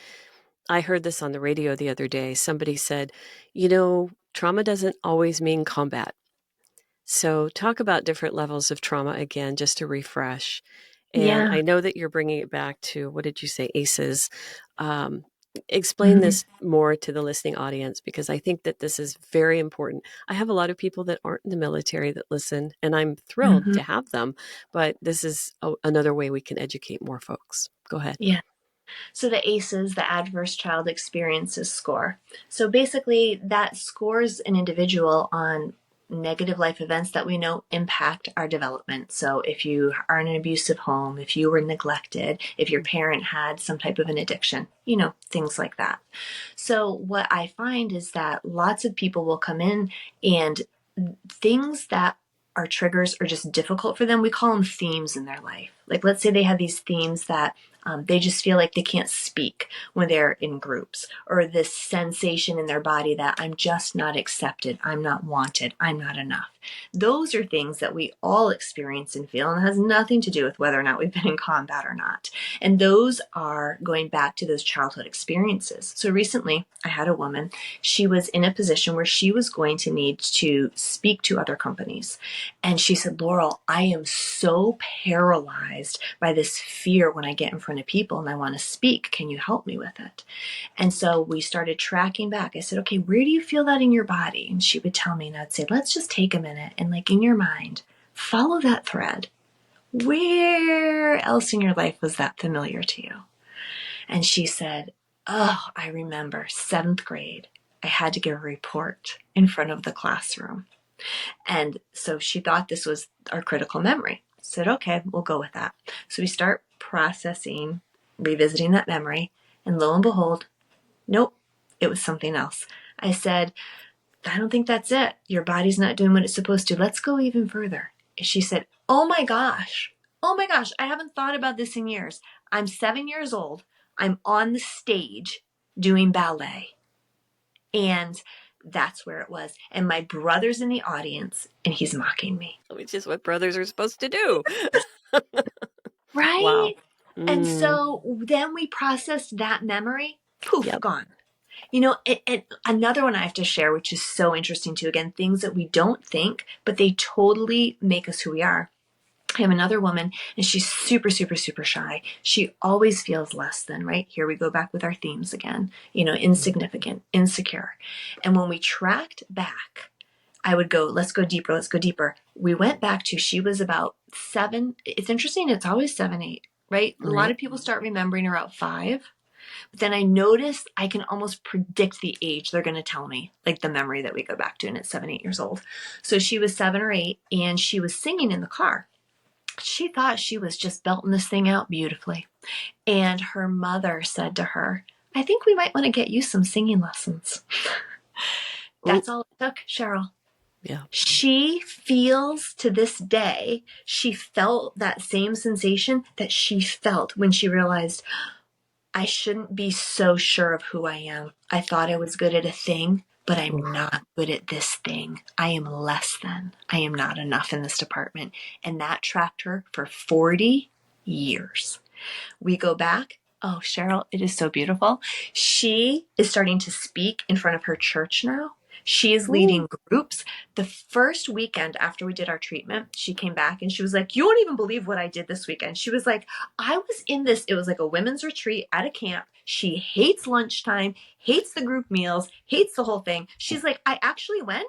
I heard this on the radio the other day. Somebody said, trauma doesn't always mean combat. So talk about different levels of trauma again, just to refresh. And Yeah. I know that you're bringing it back to, what did you say, ACEs. Explain this more to the listening audience, because I think that this is very important. I have a lot of people that aren't in the military that listen, and I'm thrilled Mm-hmm. to have them, but this is another way we can educate more folks. Go ahead. Yeah. So the ACEs, the Adverse Child Experiences score. So basically, that scores an individual on negative life events that we know impact our development. So if you are in an abusive home, if you were neglected, if your parent had some type of an addiction, things like that. So what I find is that lots of people will come in, and things that are triggers or just difficult for them, we call them themes in their life. Like, let's say they have these themes that they just feel like they can't speak when they're in groups, or this sensation in their body that I'm just not accepted, I'm not wanted, I'm not enough. Those are things that we all experience and feel, and it has nothing to do with whether or not we've been in combat or not. And those are going back to those childhood experiences. So recently, I had a woman, she was in a position where she was going to need to speak to other companies. And she said, Laurel, I am so paralyzed by this fear when I get in front of people and I want to speak. Can you help me with it? And so we started tracking back. I said, okay, where do you feel that in your body? And she would tell me, and I'd say, let's just take a minute and, like, in your mind, follow that thread. Where else in your life was that familiar to you? And she said, oh, I remember 7th grade. I had to give a report in front of the classroom. And so she thought this was our critical memory. I said, okay, we'll go with that. So we start processing, revisiting that memory. And lo and behold, nope, it was something else. I said, I don't think that's it. Your body's not doing what it's supposed to. Let's go even further. And she said, oh my gosh, I haven't thought about this in years. I'm 7 years old. I'm on the stage doing ballet. And that's where it was. And my brother's in the audience and he's mocking me. Which is what brothers are supposed to do. Right? Wow. And so then we processed that memory. Poof, Yep. gone. And another one I have to share, which is so interesting too. Again, things that we don't think, but they totally make us who we are. I have another woman, and she's super, super, super shy. She always feels less than, right? Here we go back with our themes again, insignificant, insecure. And when we tracked back, I would go, let's go deeper, let's go deeper. We went back to, she was about 7. It's interesting, it's always 7, 8, right? A lot of people start remembering around 5. But then I noticed I can almost predict the age they're going to tell me, like the memory that we go back to, and it's 7, 8 years old. So she was 7 or 8, and she was singing in the car. She thought she was just belting this thing out beautifully. And her mother said to her, I think we might want to get you some singing lessons. That's all it took, Cheryl. Yeah. She feels to this day, she felt that same sensation that she felt when she realized, I shouldn't be so sure of who I am. I thought I was good at a thing, but I'm not good at this thing. I am less than. I am not enough in this department. And that tracked her for 40 years. We go back. Oh, Cheryl, it is so beautiful. She is starting to speak in front of her church now. She is leading groups. The first weekend after we did our treatment, she came back and she was like, you won't even believe what I did this weekend. She was like, I was in this, it was like a women's retreat at a camp. She hates lunchtime, hates the group meals, hates the whole thing. She's like, I actually went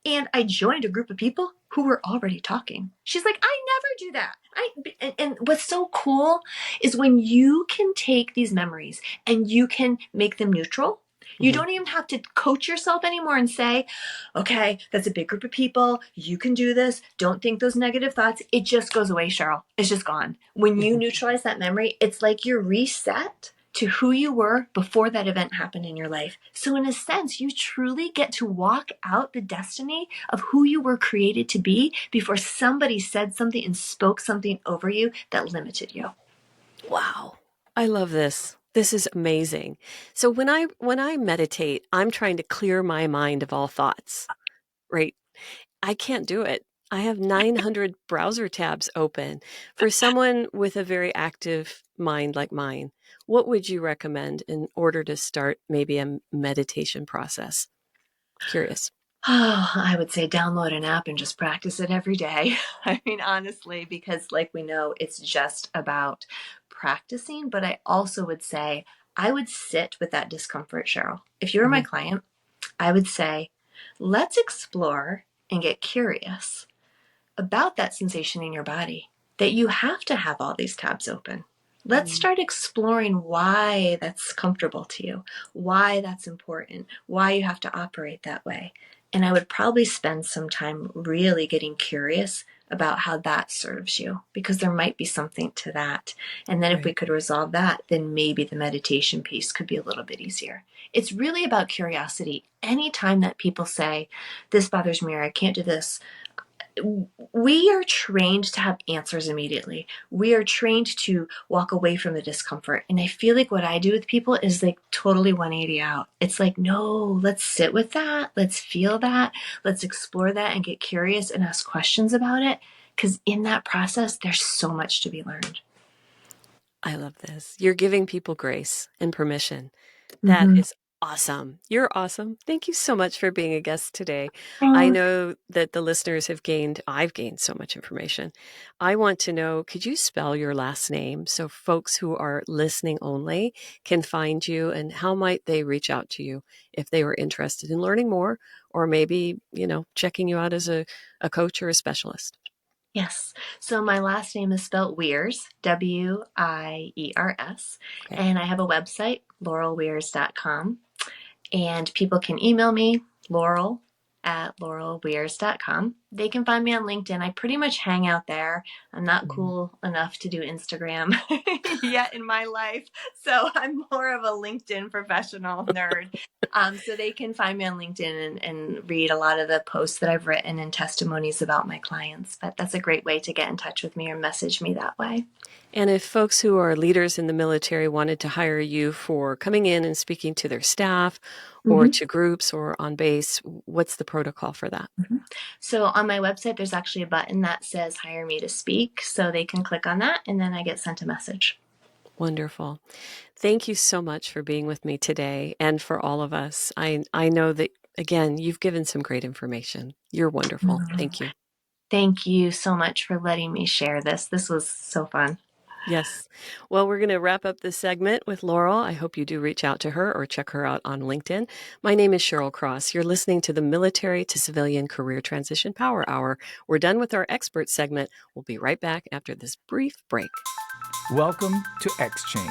and I joined a group of people who were already talking. She's like, I never do that. And what's so cool is when you can take these memories and you can make them neutral. You don't even have to coach yourself anymore and say, okay, that's a big group of people. You can do this. Don't think those negative thoughts. It just goes away, Cheryl. It's just gone. When you neutralize that memory, it's like you're reset to who you were before that event happened in your life. So in a sense, you truly get to walk out the destiny of who you were created to be before somebody said something and spoke something over you that limited you. Wow. I love this. This is amazing. So when I meditate, I'm trying to clear my mind of all thoughts, right? I can't do it. I have 900 browser tabs open. For someone with a very active mind like mine, what would you recommend in order to start maybe a meditation process? Curious. Oh, I would say download an app and just practice it every day. I mean, honestly, because like we know, it's just about practicing. But I also would say, I would sit with that discomfort, Cheryl. If you were my Mhm. client, I would say, let's explore and get curious about that sensation in your body, that you have to have all these tabs open. Let's Mm. start exploring why that's comfortable to you, why that's important, why you have to operate that way. And I would probably spend some time really getting curious about how that serves you, because there might be something to that. And then if we Right. could resolve that, then maybe the meditation piece could be a little bit easier. It's really about curiosity. Anytime that people say, this bothers me, or I can't do this, we are trained to have answers immediately. We are trained to walk away from the discomfort. And I feel like what I do with people is like totally 180 out. It's like, no, let's sit with that. Let's feel that. Let's explore that and get curious and ask questions about it. Because in that process, there's so much to be learned. I love this. You're giving people grace and permission. That Mm-hmm. is awesome. You're awesome. Thank you so much for being a guest today. I Oh, know that the listeners I've gained so much information. I want to know, could you spell your last name so folks who are listening only can find you, and how might they reach out to you if they were interested in learning more, or maybe, checking you out as a coach or a specialist? yes. So my last name is spelled Weirs, Wiers. Okay. And I have a website, laurelweirs.com. And people can email me, Laurel at laurelweirs.com. They can find me on LinkedIn. I pretty much hang out there. I'm not Mhm. cool enough to do Instagram yet in my life. So I'm more of a LinkedIn professional nerd. So they can find me on LinkedIn and read a lot of the posts that I've written and testimonies about my clients. But that's a great way to get in touch with me or message me that way. And if folks who are leaders in the military wanted to hire you for coming in and speaking to their staff or Mm-hmm. to groups or on base, what's the protocol for that? Mm-hmm. So on my website, there's actually a button that says hire me to speak. So they can click on that and then I get sent a message. Wonderful. Thank you so much for being with me today and for all of us. I know that, again, you've given some great information. You're wonderful. Thank you. Thank you so much for letting me share this. This was so fun. Yes. Well, we're going to wrap up this segment with Laurel. I hope you do reach out to her or check her out on LinkedIn. My name is Cheryl Cross. You're listening to the Military to Civilian Career Transition Power Hour. We're done with our expert segment. We'll be right back after this brief break. Welcome to Exchange.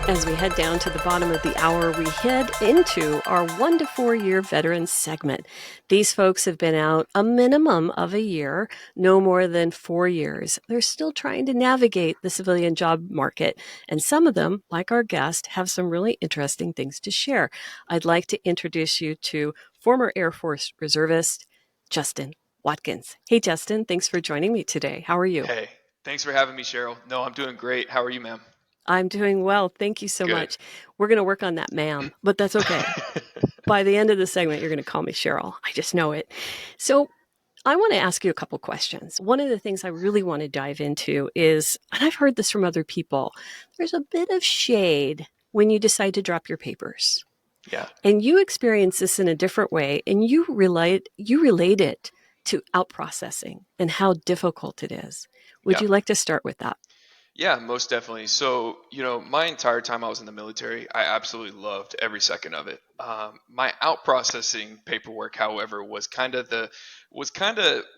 As we head down to the bottom of the hour, we head into our 1 to 4 year veteran segment. These folks have been out a minimum of a year, no more than 4 years. They're still trying to navigate the civilian job market, and some of them, like our guest, have some really interesting things to share. I'd like to introduce you to former Air Force reservist Justin Watkins. Hey, Justin, thanks for joining me today. How are you? Hey, thanks for having me, Cheryl. No, I'm doing great. How are you, ma'am? I'm doing well. Thank you so Good. much. We're going to work on that, ma'am, but that's okay. By the end of the segment, you're going to call me Cheryl. I just know it. So I want to ask you a couple questions. One of the things I really want to dive into is, and I've heard this from other people, there's a bit of shade when you decide to drop your papers. Yeah, And you experience this in a different way, and you relate it to out processing and how difficult it is. Would yeah. you like to start with that? Yeah, most definitely. So, my entire time I was in the military, I absolutely loved every second of it. My out processing paperwork, however, was kind of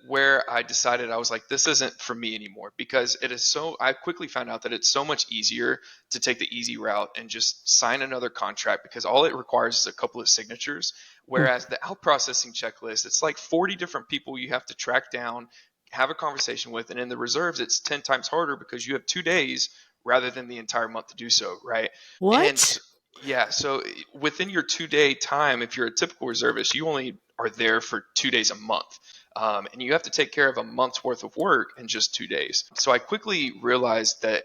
where I decided I was like, this isn't for me anymore because it is so. I quickly found out that it's so much easier to take the easy route and just sign another contract because all it requires is a couple of signatures. Mm. Whereas the out processing checklist, it's like 40 different people you have to track down, have a conversation with, and in the reserves it's 10 times harder because you have 2 days rather than the entire month to do so, right? and What? so, yeah, so within your 2 day time, if you're a typical reservist, you only are there for 2 days a month, and you have to take care of a month's worth of work in just 2 days. So I quickly realized that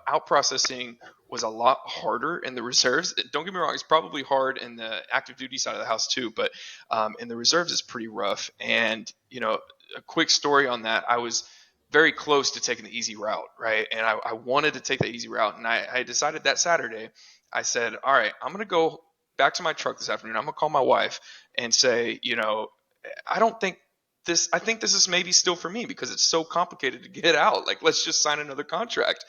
out processing was a lot harder in the reserves. Don't get me wrong, it's probably hard in the active duty side of the house too, but in the reserves it's pretty rough. And a quick story on that. I was very close to taking the easy route, right? And I wanted to take the easy route, and I decided that Saturday, I said, all right, I'm gonna go back to my truck this afternoon. I'm gonna call my wife and say, I don't think I think this is maybe still for me because it's so complicated to get out. Like, let's just sign another contract.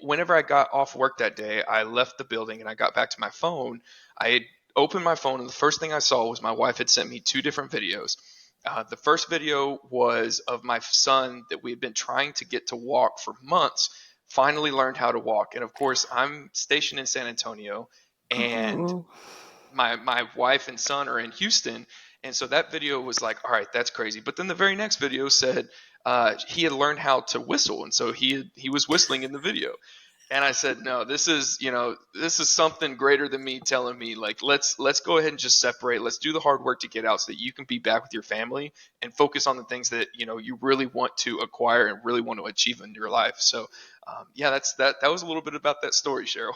Whenever I got off work that day, I left the building and I got back to my phone. I had opened my phone, and the first thing I saw was my wife had sent me two different videos. The first video was of my son that we had been trying to get to walk for months, finally learned how to walk. And of course, I'm stationed in San Antonio, and Oh, my wife and son are in Houston. And so that video was like, all right, that's crazy. But then the very next video said he had learned how to whistle, and so he was whistling in the video. And I said, no, this is something greater than me telling me, like, let's go ahead and just separate. Let's do the hard work to get out so that you can be back with your family and focus on the things that, you really want to acquire and really want to achieve in your life. So, yeah, that was a little bit about that story, Cheryl.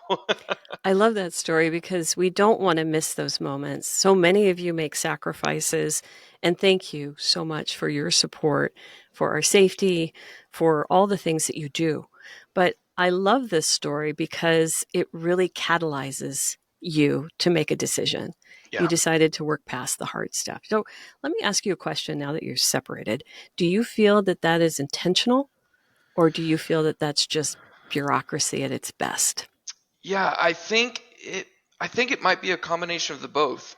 I love that story because we don't want to miss those moments. So many of you make sacrifices, and thank you so much for your support, for our safety, for all the things that you do. But I love this story because it really catalyzes you to make a decision. You Yeah. decided to work past the hard stuff. So let me ask you a question now that you're separated. Do you feel that that is intentional, or do you feel that that's just bureaucracy at its best? Yeah, I think it might be a combination of the both.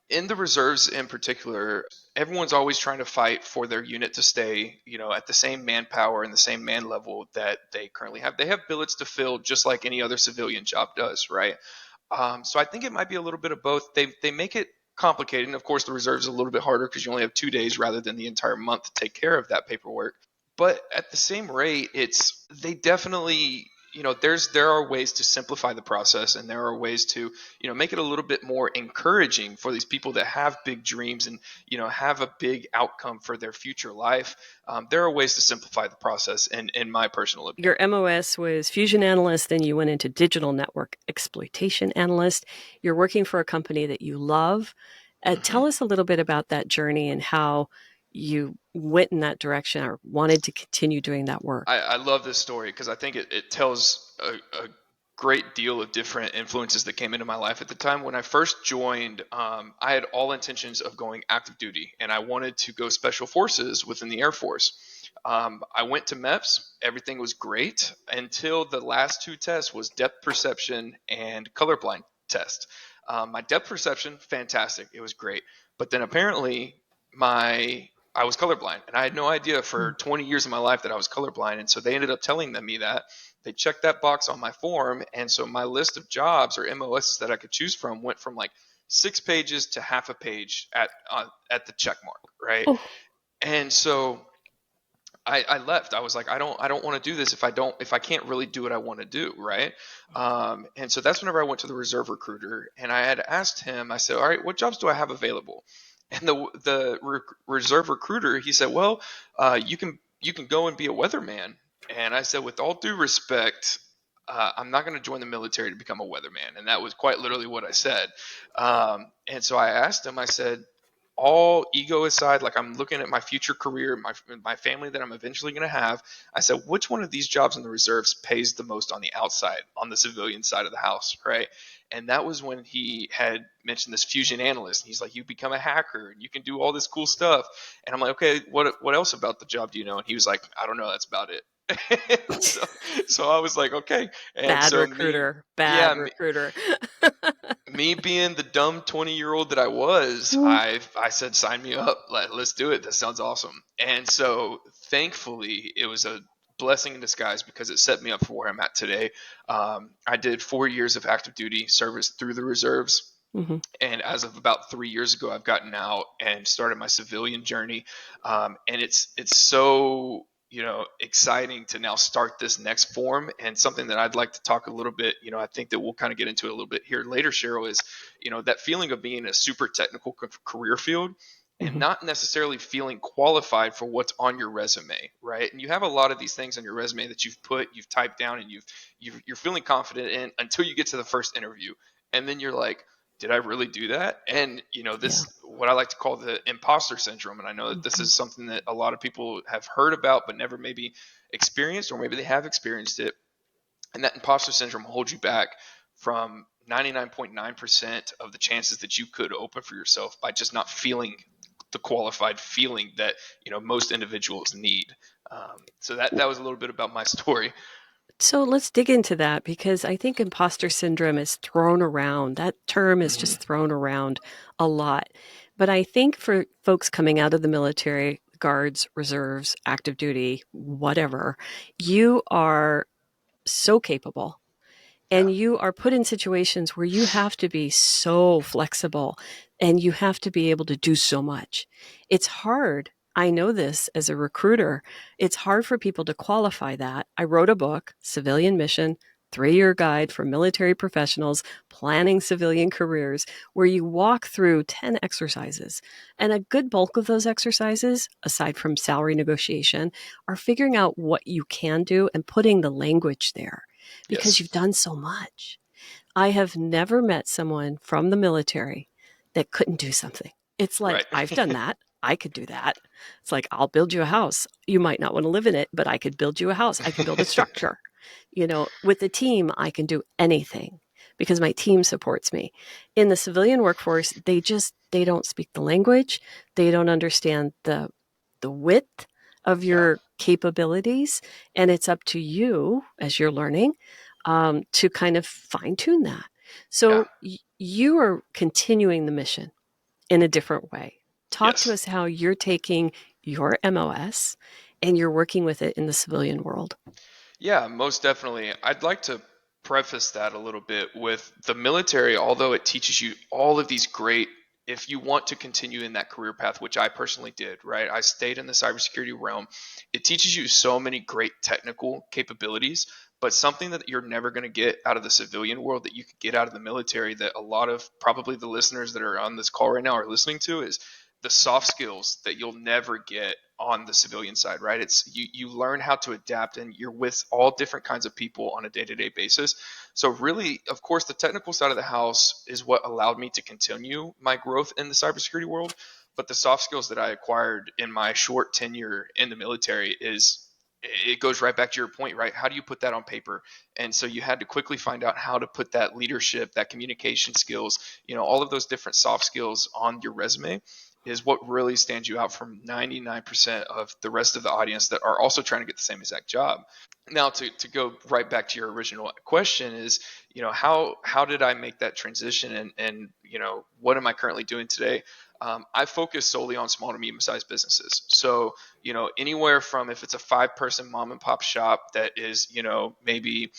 In the reserves in particular, everyone's always trying to fight for their unit to stay, at the same manpower and the same man level that they currently have. They have billets to fill just like any other civilian job does, right? So I think it might be a little bit of both. They make it complicated, and of course the reserves is a little bit harder because you only have 2 days rather than the entire month to take care of that paperwork. But at the same rate, they definitely, there are ways to simplify the process, and there are ways to, make it a little bit more encouraging for these people that have big dreams and, have a big outcome for their future life. There are ways to simplify the process, in my personal opinion. Your MOS was fusion analyst, then you went into digital network exploitation analyst. You're working for a company that you love. Mhm. Tell us a little bit about that journey and how you went in that direction or wanted to continue doing that work. I love this story because I think it tells a great deal of different influences that came into my life at the time. When I first joined, I had all intentions of going active duty, and I wanted to go special forces within the Air Force. I went to MEPS. Everything was great until the last two tests was depth perception and colorblind test. My depth perception, fantastic. It was great. But then apparently I was colorblind, and I had no idea for 20 years of my life that I was colorblind. And so they ended up telling me that. They checked that box on my form, and so my list of jobs or MOSs that I could choose from went from like 6 pages to half a page at the check mark, right? Oh, And so I left. I was like, I don't want to do this if I can't really do what I want to do, right? And so that's whenever I went to the reserve recruiter, and I had asked him. I said, all right, what jobs do I have available? And the reserve recruiter, he said, well, you can go and be a weatherman. And I said, with all due respect, I'm not going to join the military to become a weatherman. And that was quite literally what I said. And so I asked him, I said, all ego aside, like I'm looking at my future career, my family that I'm eventually going to have. I said, which one of these jobs in the reserves pays the most on the outside, on the civilian side of the house, right? And that was when he had mentioned this fusion analyst. He's like, you become a hacker and you can do all this cool stuff. And I'm like, okay, what else about the job do you know? And he was like, I don't know, that's about it. so, so I was like, okay. And bad so recruiter, yeah, bad recruiter. me being the dumb 20-year-old that I was, I said, sign me up. Let's do it. That sounds awesome. And so thankfully, it was a blessing in disguise because it set me up for where I'm at today. I did 4 years of active duty service through the reserves. Mhm. And as of about 3 years ago, I've gotten out and started my civilian journey. And it's so exciting to now start this next form. And something that I'd like to talk a little bit, I think that we'll kind of get into it a little bit here later, Cheryl, is that feeling of being in a super technical career field and Mhm. not necessarily feeling qualified for what's on your resume, right? And you have a lot of these things on your resume that you've typed down, and you're feeling confident in until you get to the first interview, and then you're like, did I really do that? And, this, what I like to call the imposter syndrome. And I know that this is something that a lot of people have heard about, but never maybe experienced, or maybe they have experienced it. And that imposter syndrome holds you back from 99.9% of the chances that you could open for yourself by just not feeling the qualified feeling that, most individuals need. So that was a little bit about my story. So let's dig into that, because I think imposter syndrome is thrown around. That term is just thrown around a lot. But I think for folks coming out of the military, guards, reserves, active duty, whatever, you are so capable. And Yeah. you are put in situations where you have to be so flexible and you have to be able to do so much. It's hard. I know this as a recruiter. It's hard for people to qualify that. I wrote a book, Civilian Mission, 3-year guide for military professionals planning civilian careers, where you walk through 10 exercises. And a good bulk of those exercises, aside from salary negotiation, are figuring out what you can do and putting the language there, because Yes. you've done so much. I have never met someone from the military that couldn't do something. It's like, Right. I've done that. I could do that. It's like, I'll build you a house. You might not want to live in it, but I could build you a house. I can build a structure. With the team, I can do anything because my team supports me. In the civilian workforce, they don't speak the language. They don't understand the width of Yeah. your capabilities. And it's up to you, as you're learning, to kind of fine tune that. Yeah. So you are continuing the mission in a different way. Talk to Yes. us how you're taking your MOS and you're working with it in the civilian world. Yeah, most definitely. I'd like to preface that a little bit with the military, although it teaches you all of these great, if you want to continue in that career path, which I personally did, right? I stayed in the cybersecurity realm. It teaches you so many great technical capabilities, but something that you're never going to get out of the civilian world that you could get out of the military, that a lot of probably the listeners that are on this call right now are listening to, is the soft skills that you'll never get on the civilian side, right? It's you learn how to adapt, and you're with all different kinds of people on a day-to-day basis. So really, of course, the technical side of the house is what allowed me to continue my growth in the cybersecurity world. But the soft skills that I acquired in my short tenure in the military it goes right back to your point, right? How do you put that on paper? And so you had to quickly find out how to put that leadership, that communication skills, all of those different soft skills on your resume is what really stands you out from 99% of the rest of the audience that are also trying to get the same exact job. Now, to go right back to your original question is, how did I make that transition, and what am I currently doing today? I focus solely on small to medium sized businesses. So, anywhere from, if it's a 5-person mom and pop shop that is, maybe,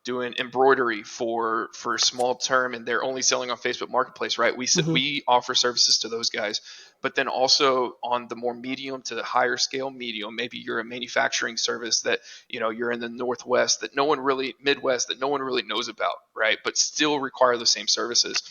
doing embroidery for small term, and they're only selling on Facebook Marketplace, right? We offer services to those guys. But then also on the more medium to the higher scale medium, maybe you're a manufacturing service that, you're in the Northwest that Midwest that no one really knows about, right? But still require the same services.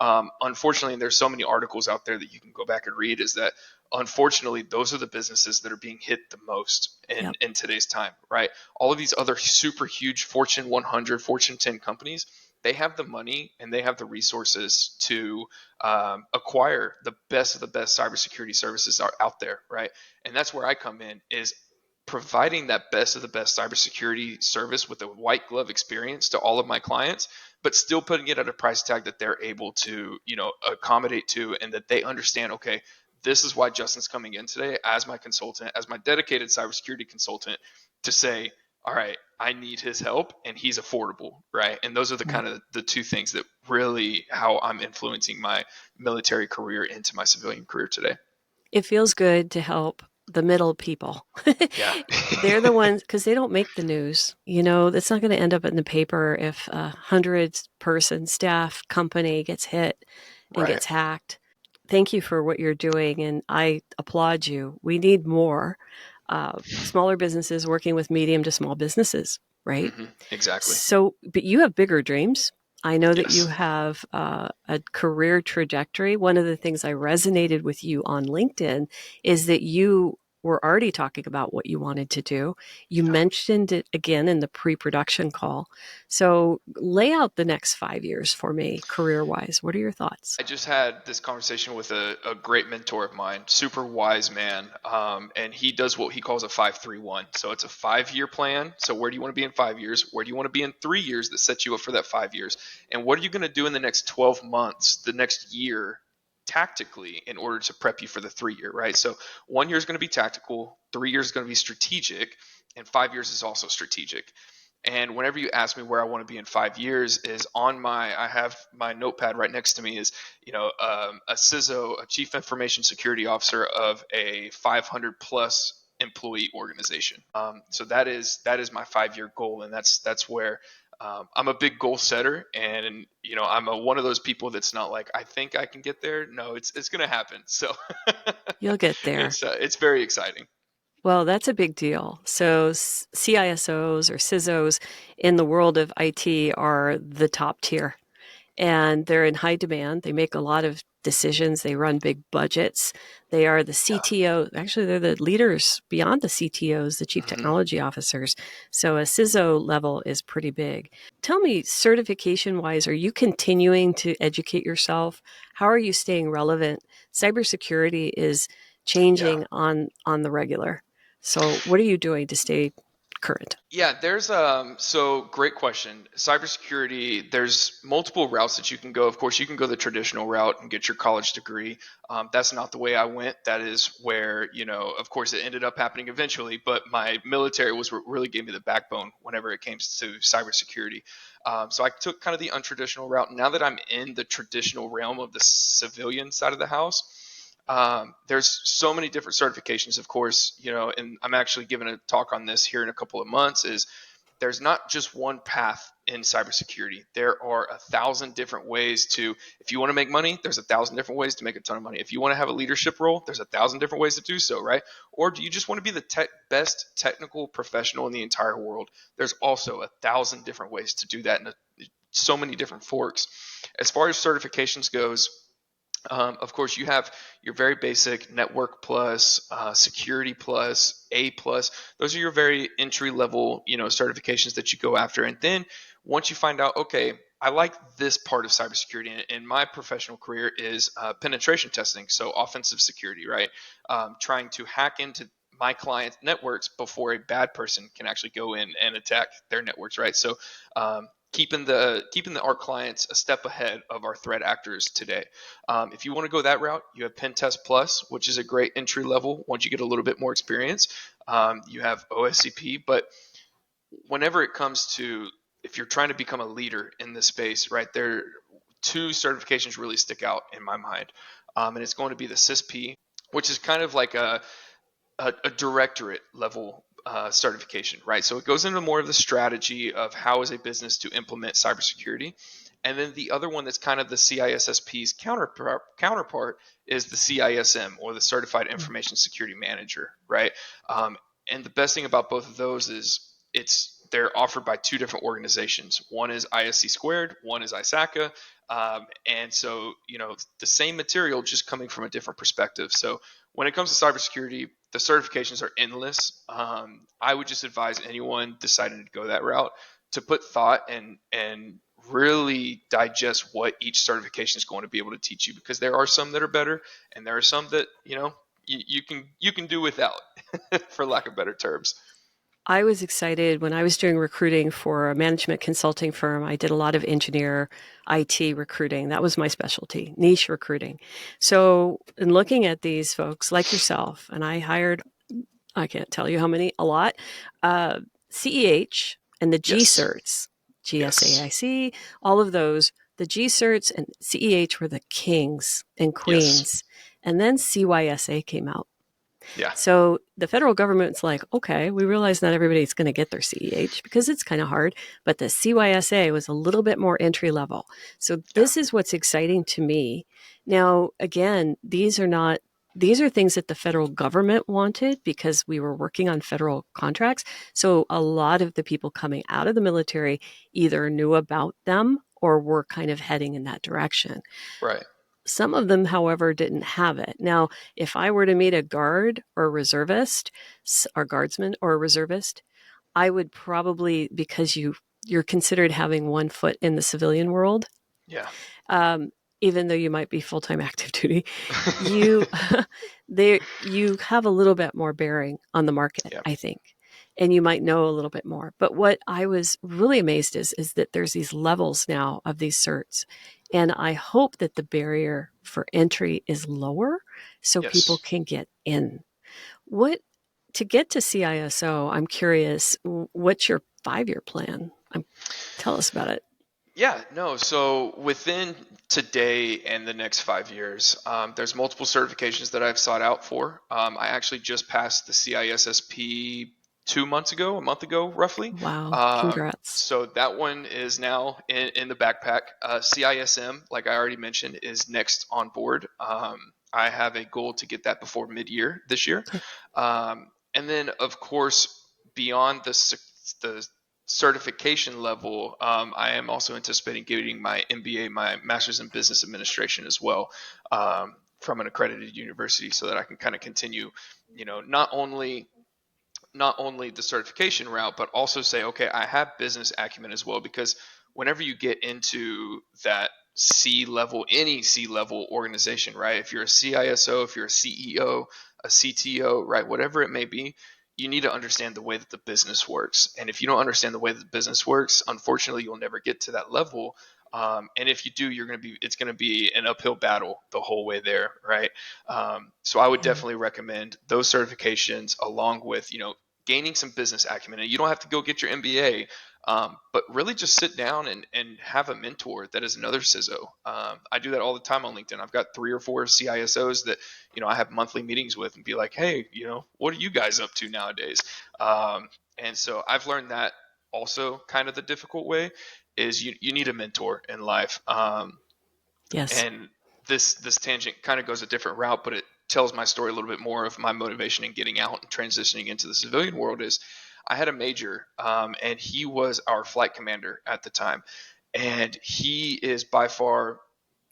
Unfortunately, and there's so many articles out there that you can go back and read, is that unfortunately those are the businesses that are being hit the most in today's time, right? All of these other super huge Fortune 100, Fortune 10 companies, they have the money and they have the resources to acquire the best of the best cybersecurity services are out there, right? And that's where I come in, is providing that best of the best cybersecurity service with a white glove experience to all of my clients, but still putting it at a price tag that they're able to, accommodate to, and that they understand, okay, this is why Justin's coming in today as my consultant, as my dedicated cybersecurity consultant, to say, all right, I need his help and he's affordable, right? And those are the kind of the two things that really how I'm influencing my military career into my civilian career today. It feels good to help the middle people. Yeah. They're the ones, because they don't make the news. It's not going to end up in the paper if a 100-person staff company gets hit and Right. gets hacked. Thank you for what you're doing, and I applaud you. We need more smaller businesses working with medium to small businesses, right? Exactly. So, but you have bigger dreams. I know that you Yes. have a career trajectory. One of the things I resonated with you on LinkedIn is that you were already talking about what you wanted to do. You mentioned it again in the pre-production call. So lay out the next 5 years for me, career-wise. What are your thoughts? I just had this conversation with a great mentor of mine, super wise man, and he does what he calls a 5-3-1. So it's a 5-year plan. So where do you want to be in 5 years? Where do you want to be in 3 years that sets you up for that 5 years? And what are you going to do in the next 12 months, the next year, tactically in order to prep you for the 3 year, right? So 1 year is going to be tactical, 3 years is going to be strategic, and 5 years is also strategic. And whenever you ask me where I want to be in 5 years, is on I have my notepad right next to me is, a CISO, a Chief Information Security Officer of a 500 plus employee organization. So that is my 5 year goal, and that's where I'm a big goal setter, and I'm one of those people that's not like I think I can get there. No, it's going to happen. So You'll get there. It's very exciting. Well, that's a big deal. So CISOs or CISOs in the world of IT are the top tier, and they're in high demand. They make a lot of decisions. They run big budgets. They are the CTO. Actually, they're the leaders beyond the CTOs, the chief technology officers. So a CISO level is pretty big. Tell me, certification wise, are you continuing to educate yourself? How are you staying relevant? Cybersecurity is changing on the regular. So what are you doing to stay current? Yeah, there's so great question. Cybersecurity, there's multiple routes that you can go. Of course, you can go the traditional route and get your college degree. That's not the way I went. That is where, of course, it ended up happening eventually. But my military was what really gave me the backbone whenever it came to cybersecurity. So I took kind of the untraditional route. Now that I'm in the traditional realm of the civilian side of the house, there's so many different certifications, of course, and I'm actually giving a talk on this here in a couple of months. Is there's not just one path in cybersecurity. There are 1,000 different ways if you want to make money, there's 1,000 different ways to make a ton of money. If you want to have a leadership role, there's 1,000 different ways to do so, right? Or do you just want to be the best technical professional in the entire world? There's also 1,000 different ways to do that, and so many different forks. As far as certifications goes, of course, you have your very basic network plus, security plus, A plus. Those are your very entry level, certifications that you go after. And then once you find out, okay, I like this part of cybersecurity, and in my professional career is penetration testing, so offensive security, right? Trying to hack into my clients' networks before a bad person can actually go in and attack their networks, right? So keeping our clients a step ahead of our threat actors today. If you want to go that route, you have Pen Test Plus, which is a great entry level once you get a little bit more experience. You have OSCP, but whenever it comes to if you're trying to become a leader in this space, right, there two certifications really stick out in my mind, and it's going to be the CISP, which is kind of like a directorate level certification, right? So it goes into more of the strategy of how is a business to implement cybersecurity. And then the other one that's kind of the CISSP's counterpart is the CISM, or the Certified Information Security Manager, right? And the best thing about both of those is they're offered by two different organizations. One is ISC squared, one is ISACA. And so, the same material just coming from a different perspective. So when it comes to cybersecurity, the certifications are endless. I would just advise anyone deciding to go that route to put thought and really digest what each certification is going to be able to teach you, because there are some that are better and there are some that you can do without, for lack of better terms. I was excited when I was doing recruiting for a management consulting firm. I did a lot of engineer IT recruiting. That was my specialty, niche recruiting. So in looking at these folks like yourself, and I hired, I can't tell you how many, a lot, CEH and the G Yes. certs, GSAIC, all of those, the G certs and CEH were the kings and queens. Yes. And then CYSA came out. Yeah. So the federal government's like, okay, we realize not everybody's going to get their CEH because it's kind of hard, but the CYSA was a little bit more entry level. So this is what's exciting to me. Now, again, these are things that the federal government wanted because we were working on federal contracts. So a lot of the people coming out of the military either knew about them or were kind of heading in that direction. Right. Some of them, however, didn't have it. Now, if I were to meet a guard or a reservist, or guardsman or a reservist, I would probably, because you're considered having one foot in the civilian world, Yeah. even though you might be full-time active duty, you you have a little bit more bearing on the market, Yeah. I think, and you might know a little bit more. But what I was really amazed is that there's these levels now of these certs, and I hope that the barrier for entry is lower so people Yes. can get in. What to get to CISO? I'm curious. What's your 5-year plan? Tell us about it. Yeah, no. So within today and the next 5 years, there's multiple certifications that I've sought out for. I actually just passed the CISSP 2 months ago, a month ago, roughly. Wow, Um, congrats. so that one is now in the backpack. CISM, like I already mentioned, is next on board. I have a goal to get that before mid-year this year. Okay. And then, of course, beyond the certification level, I am also anticipating getting my MBA, my Master's in Business Administration as well, from an accredited university, so that I can kind of continue, not only the certification route, but also say, okay, I have business acumen as well. Because whenever you get into that C level, any C level organization, right? If you're a CISO, if you're a CEO, a CTO, right? Whatever it may be, you need to understand the way that the business works. And if you don't understand the way that the business works, unfortunately, you'll never get to that level. And if you do, it's going to be an uphill battle the whole way there, right? So I would Yeah. definitely recommend those certifications along with, gaining some business acumen. And you don't have to go get your MBA, but really just sit down and have a mentor that is another CISO. I do that all the time on LinkedIn. I've got 3 or 4 CISOs that, I have monthly meetings with and be like, hey, what are you guys up to nowadays? And so I've learned that also kind of the difficult way is you need a mentor in life. Yes. And this tangent kind of goes a different route, but it tells my story a little bit more of my motivation in getting out and transitioning into the civilian world. Is I had a major, and he was our flight commander at the time, and he is by far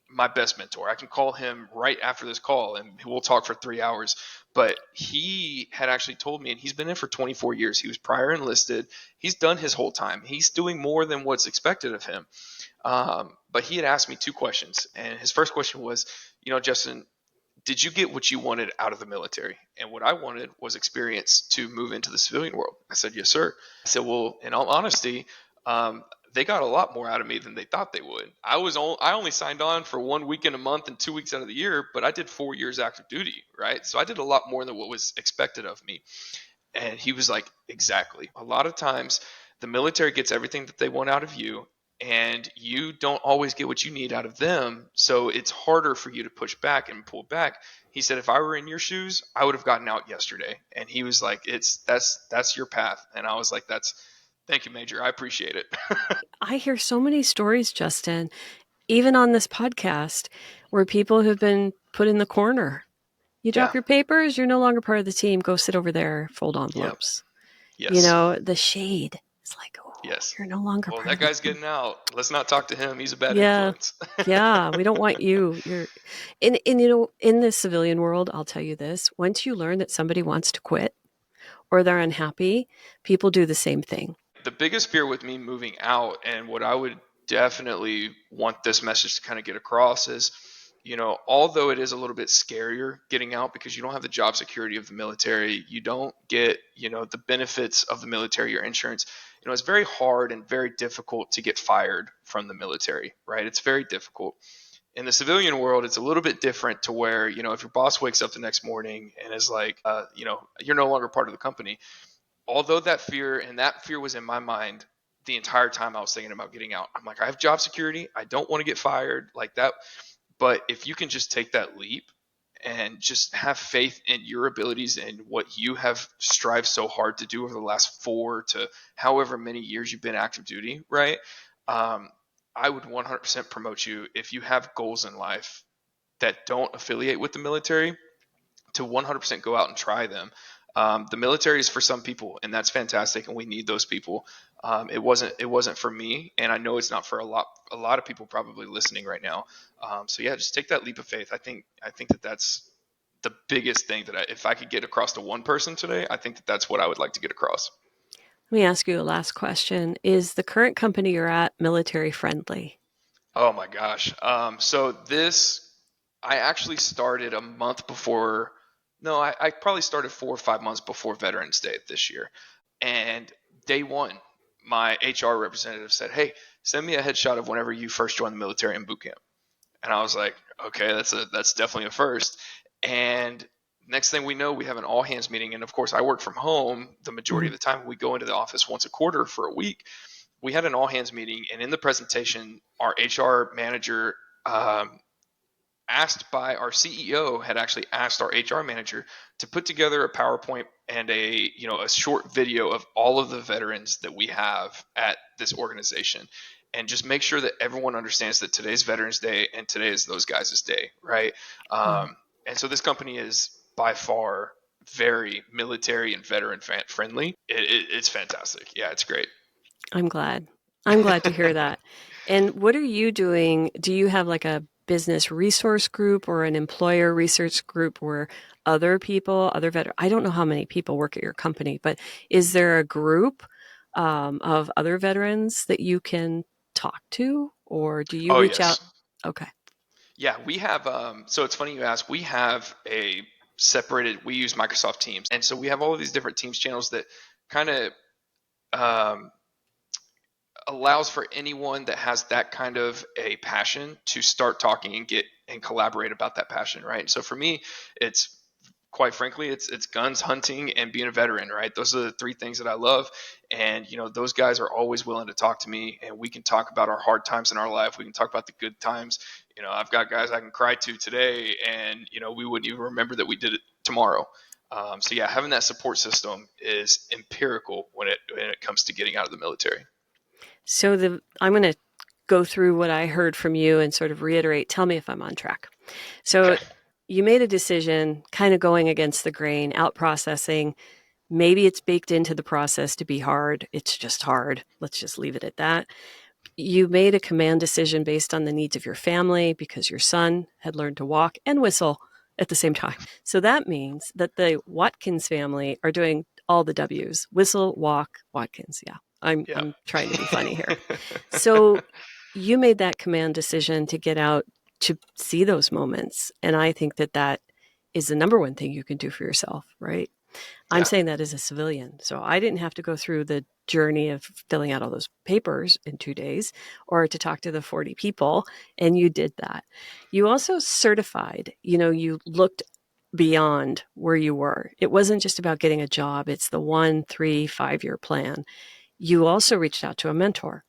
my best mentor. I can call him right after this call and we'll talk for 3 hours. But he had actually told me, and he's been in for 24 years. He was prior enlisted. He's done his whole time. He's doing more than what's expected of him. But he had asked me 2 questions. And his first question was, Justin, did you get what you wanted out of the military? And what I wanted was experience to move into the civilian world. I said, yes, sir. I said, well, in all honesty, they got a lot more out of me than they thought they would. I only signed on for 1 weekend a month and 2 weeks out of the year, but I did 4 years active duty, right? So I did a lot more than what was expected of me. And he was like, exactly. A lot of times the military gets everything that they want out of you, and you don't always get what you need out of them. So it's harder for you to push back and pull back. He said, if I were in your shoes, I would have gotten out yesterday. And he was like, that's your path. And I was like, thank you, Major. I appreciate it. I hear so many stories, Justin, even on this podcast, where people have been put in the corner. You drop Yeah. your papers, you're no longer part of the team. Go sit over there, fold Yep. envelopes. Yes. The shade. It's like, oh, Yes. you're no longer Well, part that of the guy's team. getting out. Let's not talk to him. He's a bad Yeah. influence. Yeah. We don't want you. You're in the civilian world, I'll tell you this. Once you learn that somebody wants to quit or they're unhappy, people do the same thing. The biggest fear with me moving out, and what I would definitely want this message to kind of get across is, although it is a little bit scarier getting out because you don't have the job security of the military, you don't get, the benefits of the military, your insurance. It's very hard and very difficult to get fired from the military, right? It's very difficult. In the civilian world, it's a little bit different to where, if your boss wakes up the next morning and is like, you're no longer part of the company. Although that fear was in my mind the entire time I was thinking about getting out. I'm like, I have job security. I don't want to get fired like that. But if you can just take that leap and just have faith in your abilities and what you have strived so hard to do over the last 4 to however many years you've been active duty, right? Um, I would 100% promote you if you have goals in life that don't affiliate with the military to 100% go out and try them. The military is for some people, and that's fantastic, and we need those people. It wasn't for me, and I know it's not for a lot of people probably listening right now. So yeah, just take that leap of faith. I think that that's the biggest thing that if I could get across to one person today, I think that that's what I would like to get across. Let me ask you a last question. Is the current company you're at military friendly? Oh my gosh. So I actually started a month before. No, I probably started 4 or 5 months before Veterans Day this year. And day one, my HR representative said, "Hey, send me a headshot of whenever you first joined the military in boot camp." And I was like, "Okay, that's definitely a first." And next thing we know, we have an all hands meeting. And of course, I work from home the majority Mhm. of the time. We go into the office once a quarter for a week. We had an all hands meeting, and in the presentation, our HR manager, asked by our CEO, had actually asked our HR manager to put together a PowerPoint and a short video of all of the veterans that we have at this organization, and just make sure that everyone understands that today's Veterans Day and today is those guys' day, right? Wow. And so this company is by far very military and veteran friendly. It's fantastic. Yeah, it's great. I'm glad. I'm glad to hear that. And what are you doing? Do you have like a business resource group or an employer research group where other people, other veterans, I don't know how many people work at your company, but is there a group of other veterans that you can talk to, or do you Oh reach out? yes. Okay. Yeah, we have. So it's funny you ask. We have a separated. We use Microsoft Teams, and so we have all of these different Teams channels that kind of um, allows for anyone that has that kind of a passion to start talking and get and collaborate about that passion, right? So for me, it's quite frankly, it's guns, hunting, and being a veteran, right? Those are the three things that I love, and those guys are always willing to talk to me, and we can talk about our hard times in our life. We can talk about the good times. I've got guys I can cry to today, and we wouldn't even remember that we did it tomorrow. So yeah, having that support system is empirical when it comes to getting out of the military. So I'm going to go through what I heard from you and sort of reiterate. Tell me if I'm on track. So Okay. you made a decision, kind of going against the grain, out processing. Maybe it's baked into the process to be hard. It's just hard. Let's just leave it at that. You made a command decision based on the needs of your family because your son had learned to walk and whistle at the same time. So that means that the Watkins family are doing all the W's: whistle, walk, Watkins. Yeah, Yeah. I'm trying to be funny here. So you made that command decision to get out to see those moments. And I think that that is the number one thing you can do for yourself, right? I'm Yeah. saying that as a civilian. So I didn't have to go through the journey of filling out all those papers in 2 days or to talk to the 40 people. And you did that. You also certified, you looked beyond where you were. It wasn't just about getting a job, it's the 1, 3, 5 year plan. You also reached out to a mentor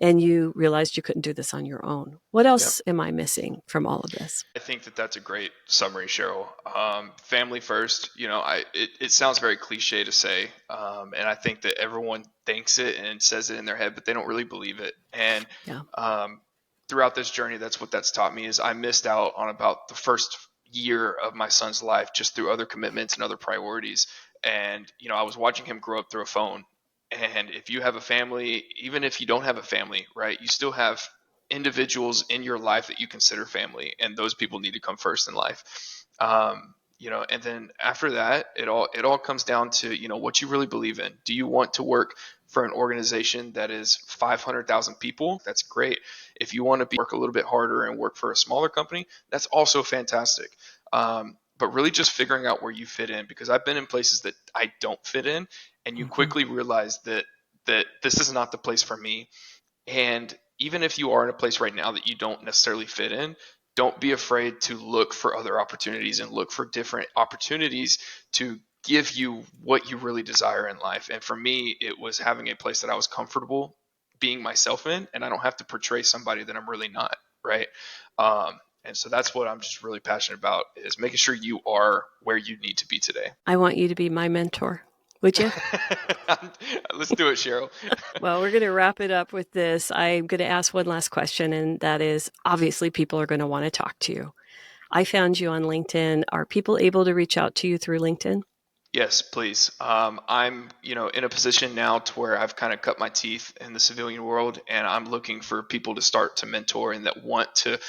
and you realized you couldn't do this on your own. What Yep. else am I missing from all of this? I think that that's a great summary, Cheryl. Family first. It sounds very cliche to say, and I think that everyone thinks it and says it in their head, but they don't really believe it. And Yeah. um, throughout this journey, that's what that's taught me is I missed out on about the first year of my son's life just through other commitments and other priorities. And I was watching him grow up through a phone. And if you have a family, even if you don't have a family, right, you still have individuals in your life that you consider family, and those people need to come first in life. And then after that, it all comes down to what you really believe in. Do you want to work for an organization that is 500,000 people? That's great. If you want to work a little bit harder and work for a smaller company, that's also fantastic. But really just figuring out where you fit in, because I've been in places that I don't fit in, and you Mhm. quickly realize that this is not the place for me. And even if you are in a place right now that you don't necessarily fit in, don't be afraid to look for other opportunities and look for different opportunities to give you what you really desire in life. And for me, it was having a place that I was comfortable being myself in, and I don't have to portray somebody that I'm really not, right? And so that's what I'm just really passionate about, is making sure you are where you need to be today. I want you to be my mentor. Would you? Let's do it, Cheryl. Well, we're going to wrap it up with this. I'm going to ask one last question, and that is obviously people are going to want to talk to you. I found you on LinkedIn. Are people able to reach out to you through LinkedIn? Yes, please. I'm, in a position now to where I've kind of cut my teeth in the civilian world, and I'm looking for people to start to mentor and that want to,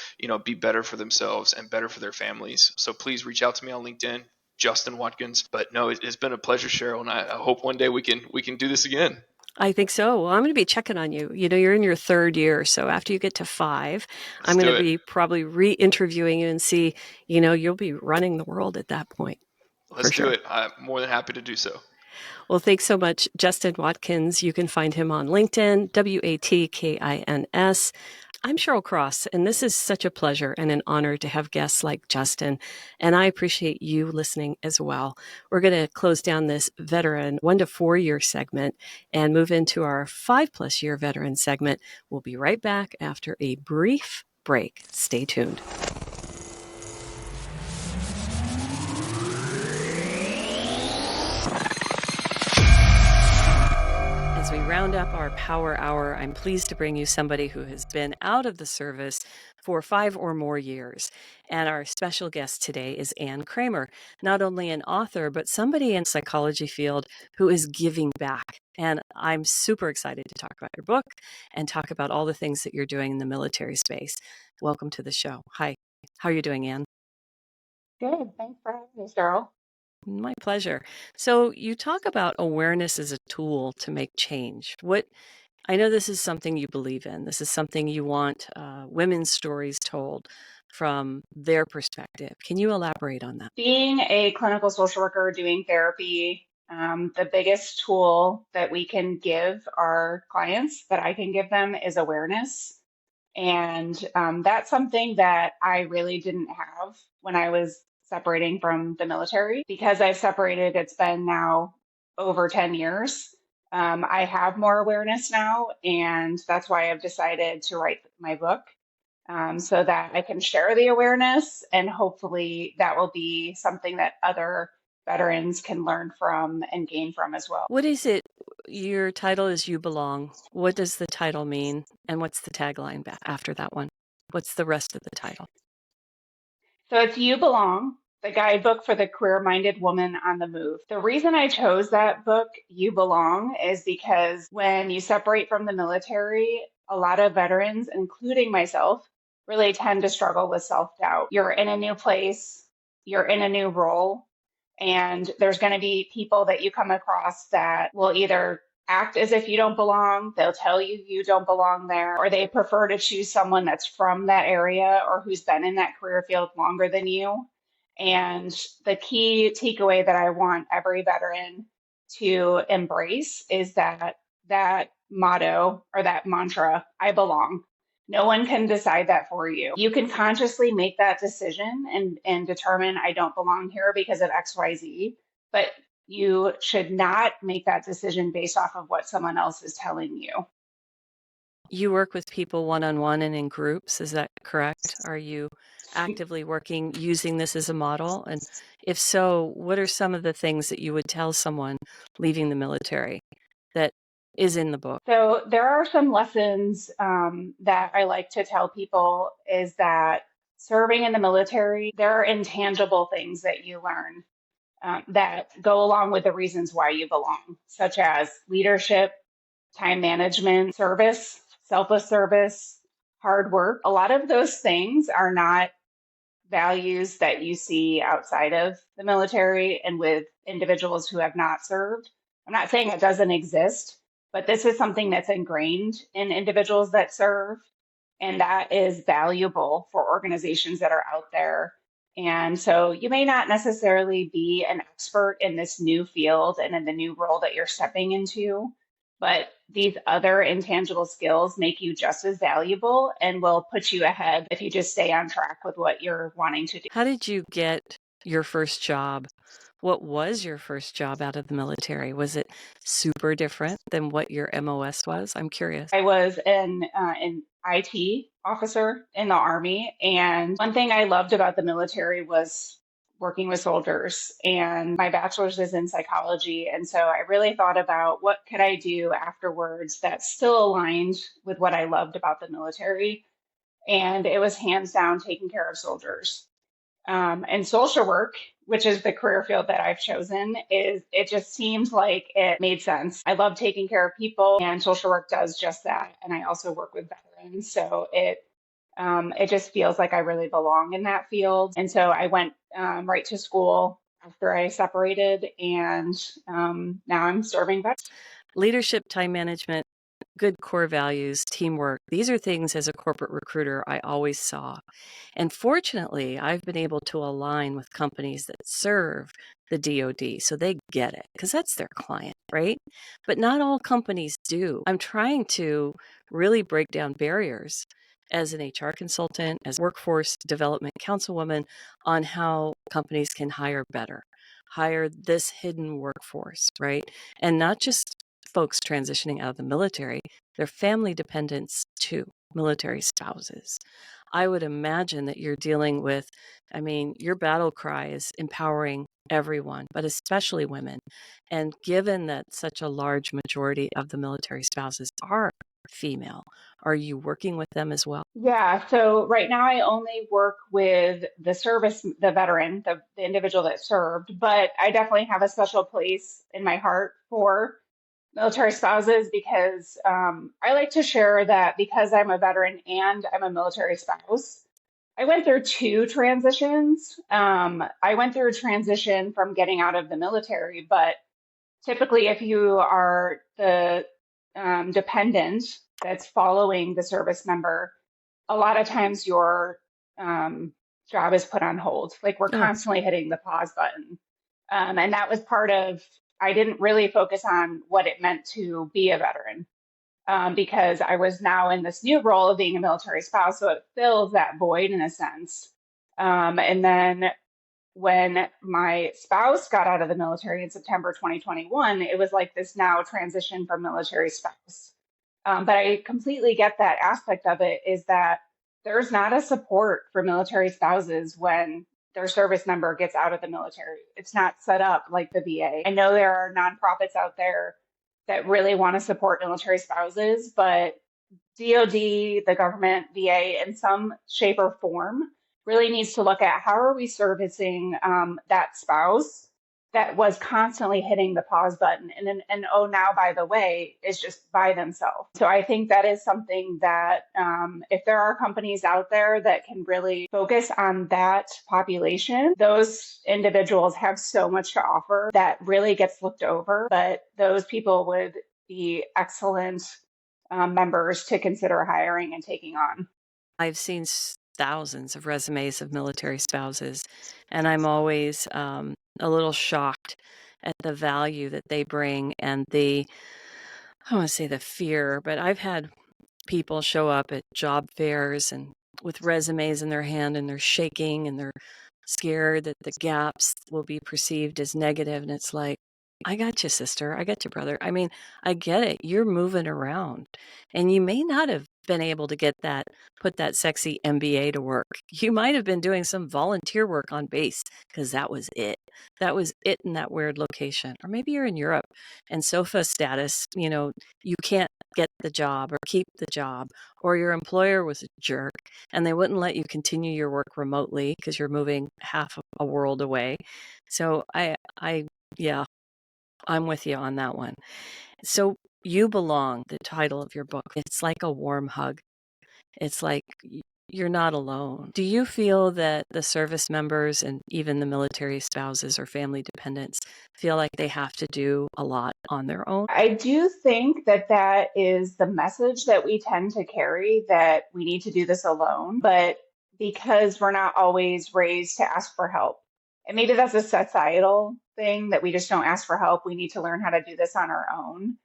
be better for themselves and better for their families. So please reach out to me on LinkedIn, Justin Watkins. But no, it's been a pleasure, Cheryl, and I hope one day we can do this again. I think so. Well, I'm going to be checking on you. You're in your third year. So after you get to 5, I'm Let's going do to it. be probably re-interviewing you and see, you'll be running the world at that point. Let's For do sure. it. I'm more than happy to do so. Well, thanks so much, Justin Watkins. You can find him on LinkedIn, Watkins. I'm Cheryl Cross, and this is such a pleasure and an honor to have guests like Justin, and I appreciate you listening as well. We're going to close down this veteran 1 to 4 year segment and move into our 5+ year veteran segment. We'll be right back after a brief break. Stay tuned. As we round up our Power Hour, I'm pleased to bring you somebody who has been out of the service for 5 or more years. And our special guest today is Ann Kramer, not only an author, but somebody in the psychology field who is giving back. And I'm super excited to talk about your book and talk about all the things that you're doing in the military space. Welcome to the show. Hi. How are you doing, Ann? Good. Thanks for having me, Cheryl. My pleasure. So you talk about awareness as a tool to make change. I know this is something you believe in. This is something you want women's stories told from their perspective. Can you elaborate on that? Being a clinical social worker doing therapy, the biggest tool that we can give our clients, that I can give them, is awareness. And that's something that I really didn't have when I was separating from the military. Because I've separated, it's been now over 10 years. I have more awareness now, and that's why I've decided to write my book, so that I can share the awareness, and hopefully that will be something that other veterans can learn from and gain from as well. What is it? Your title is You Belong. What does the title mean? And what's the tagline after that one? What's the rest of the title? So it's You Belong, the guidebook for the career-minded woman on the move. The reason I chose that book, You Belong, is because when you separate from the military, a lot of veterans, including myself, really tend to struggle with self-doubt. You're in a new place, you're in a new role, and there's going to be people that you come across that will either act as if you don't belong, they'll tell you you don't belong there, or they prefer to choose someone that's from that area or who's been in that career field longer than you. And the key takeaway that I want every veteran to embrace is that motto or that mantra, I belong. No one can decide that for you. You can consciously make that decision and determine I don't belong here because of XYZ, but you should not make that decision based off of what someone else is telling you. You work with people one-on-one and in groups, is that correct? Are you actively working using this as a model? And if so, what are some of the things that you would tell someone leaving the military that is in the book? So there are some lessons that I like to tell people, is that serving in the military, there are intangible things that you learn that go along with the reasons why you belong, such as leadership, time management, service, selfless service, hard work. A lot of those things are not values that you see outside of the military and with individuals who have not served. I'm not saying it doesn't exist, but this is something that's ingrained in individuals that serve, and that is valuable for organizations that are out there. And so you may not necessarily be an expert in this new field and in the new role that you're stepping into, but these other intangible skills make you just as valuable and will put you ahead if you just stay on track with what you're wanting to do. How did you get your first job? What was your first job out of the military? Was it super different than what your MOS was? I'm curious. I was an IT officer in the Army, and one thing I loved about the military was working with soldiers, and my bachelor's is in psychology, and so I really thought about what could I do afterwards that still aligned with what I loved about the military, and it was hands down taking care of soldiers. And social work which is the career field that I've chosen, is it just seemed like it made sense. I love taking care of people, and social work does just that. And I also work with veterans, so it just feels like I really belong in that field. And so I went right to school after I separated, and now I'm serving veterans. Leadership, time management, good core values, teamwork. These are things as a corporate recruiter I always saw. And fortunately, I've been able to align with companies that serve the DoD so they get it because that's their client, right? But not all companies do. I'm trying to really break down barriers as an HR consultant, as a workforce development councilwoman on how companies can hire better, hire this hidden workforce, right? And not just folks transitioning out of the military, their family dependents too, military spouses. I would imagine that you're dealing with, I mean, your battle cry is empowering everyone, but especially women. And given that such a large majority of the military spouses are female, are you working with them as well? Yeah, so right now I only work with the veteran, the individual that served, but I definitely have a special place in my heart for military spouses because I like to share that because I'm a veteran and I'm a military spouse, I went through two transitions. I went through a transition from getting out of the military, but typically, if you are the dependent that's following the service member, a lot of times your job is put on hold. Like we're Oh, constantly hitting the pause button. And that was part of, I didn't really focus on what it meant to be a veteran because I was now in this new role of being a military spouse. So it fills that void in a sense. And then when my spouse got out of the military in September 2021, it was like this now transition from military spouse. But I completely get that aspect of it is that there's not a support for military spouses when their service member gets out of the military. It's not set up like the VA. I know there are nonprofits out there that really want to support military spouses, but DoD, the government, VA, in some shape or form, really needs to look at how are we servicing that spouse that was constantly hitting the pause button and oh now by the way is just by themselves. So I think that is something that if there are companies out there that can really focus on that population, those individuals have so much to offer that really gets looked over, but those people would be excellent members to consider hiring and taking on. I've seen thousands of resumes of military spouses, and I'm always a little shocked at the value that they bring and I don't want to say the fear, but I've had people show up at job fairs and with resumes in their hand and they're shaking and they're scared that the gaps will be perceived as negative. And it's like, I got you, sister. I got you, brother. I mean, I get it. You're moving around and you may not have been able to put that sexy MBA to work. You might have been doing some volunteer work on base because that was it. That was it in that weird location. Or maybe you're in Europe and SOFA status, you can't get the job or keep the job, or your employer was a jerk and they wouldn't let you continue your work remotely because you're moving half a world away. So yeah, I'm with you on that one. So You Belong, the title of your book, it's like a warm hug. It's like you're not alone. Do you feel that the service members and even the military spouses or family dependents feel like they have to do a lot on their own? I do think that that is the message that we tend to carry that we need to do this alone, but because we're not always raised to ask for help. And maybe that's a societal thing that we just don't ask for help. We need to learn how to do this on our own.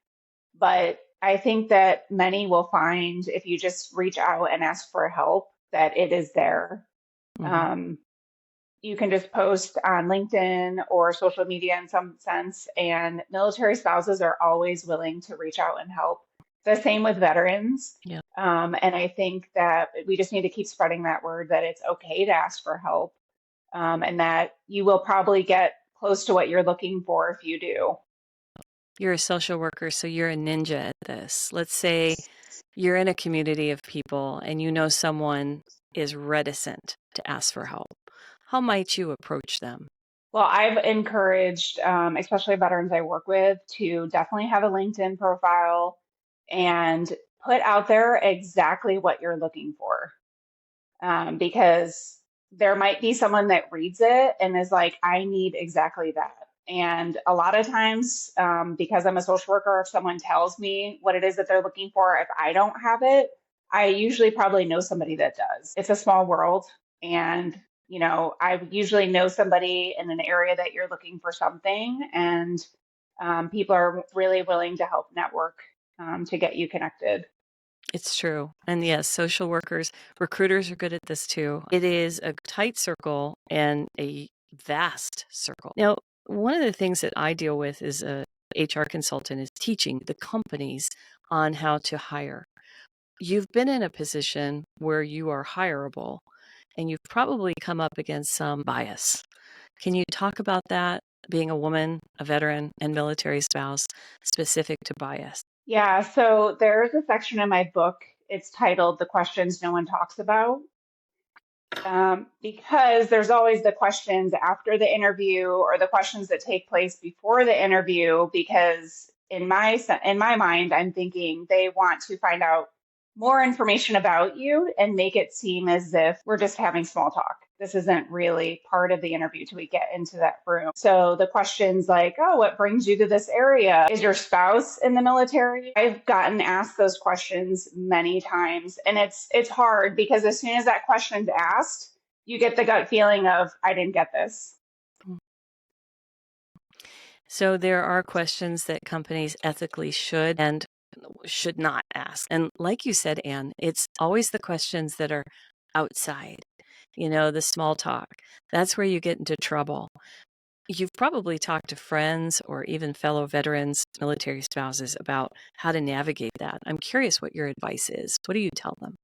But I think that many will find if you just reach out and ask for help, that it is there. Mhm. You can just post on LinkedIn or social media in some sense, and military spouses are always willing to reach out and help. The same with veterans. Yeah. And I think that we just need to keep spreading that word that it's okay to ask for help and that you will probably get close to what you're looking for if you do. You're a social worker, so you're a ninja at this. Let's say you're in a community of people and you know someone is reticent to ask for help. How might you approach them? Well, I've encouraged, especially veterans I work with, to definitely have a LinkedIn profile and put out there exactly what you're looking for. Because there might be someone that reads it and is like, I need exactly that. And a lot of times, because I'm a social worker, if someone tells me what it is that they're looking for, if I don't have it, I usually probably know somebody that does. It's a small world. And, I usually know somebody in an area that you're looking for something. And people are really willing to help network to get you connected. It's true. And yes, social workers, recruiters are good at this too. It is a tight circle and a vast circle. Now, one of the things that I deal with as a HR consultant is teaching the companies on how to hire. You've been in a position where you are hireable and you've probably come up against some bias. Can you talk about that, being a woman, a veteran, and military spouse, specific to bias? Yeah, so there's a section in my book. It's titled The Questions No One Talks About. Because there's always the questions after the interview or the questions that take place before the interview. Because in my mind, I'm thinking they want to find out more information about you and make it seem as if we're just having small talk. This isn't really part of the interview till we get into that room. So the questions like, oh, what brings you to this area? Is your spouse in the military? I've gotten asked those questions many times, and it's hard because as soon as that question's asked, you get the gut feeling of, I didn't get this. So there are questions that companies ethically should and should not ask. And like you said, Anne, it's always the questions that are outside, the small talk. That's where you get into trouble. You've probably talked to friends or even fellow veterans, military spouses about how to navigate that. I'm curious what your advice is. What do you tell them?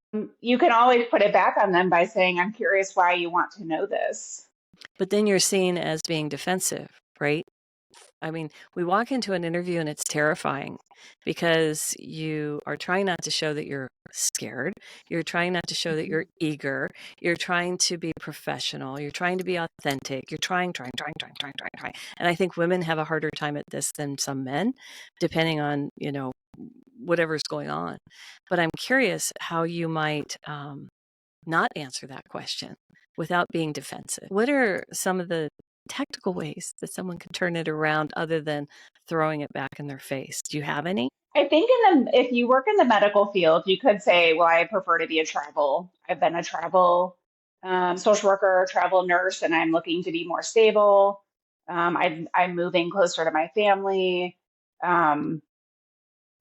You can always put it back on them by saying, I'm curious why you want to know this. But then you're seen as being defensive, right? I mean, we walk into an interview and it's terrifying because you are trying not to show that you're scared. You're trying not to show that you're eager. You're trying to be professional. You're trying to be authentic. You're trying. And I think women have a harder time at this than some men, depending on, whatever's going on. But I'm curious how you might not answer that question without being defensive. What are some of the tactical ways that someone can turn it around other than throwing it back in their face? Do you have any? I think if you work in the medical field, you could say, well, I prefer to be I've been a travel social worker, travel nurse, and I'm looking to be more stable. I'm moving closer to my family. Um,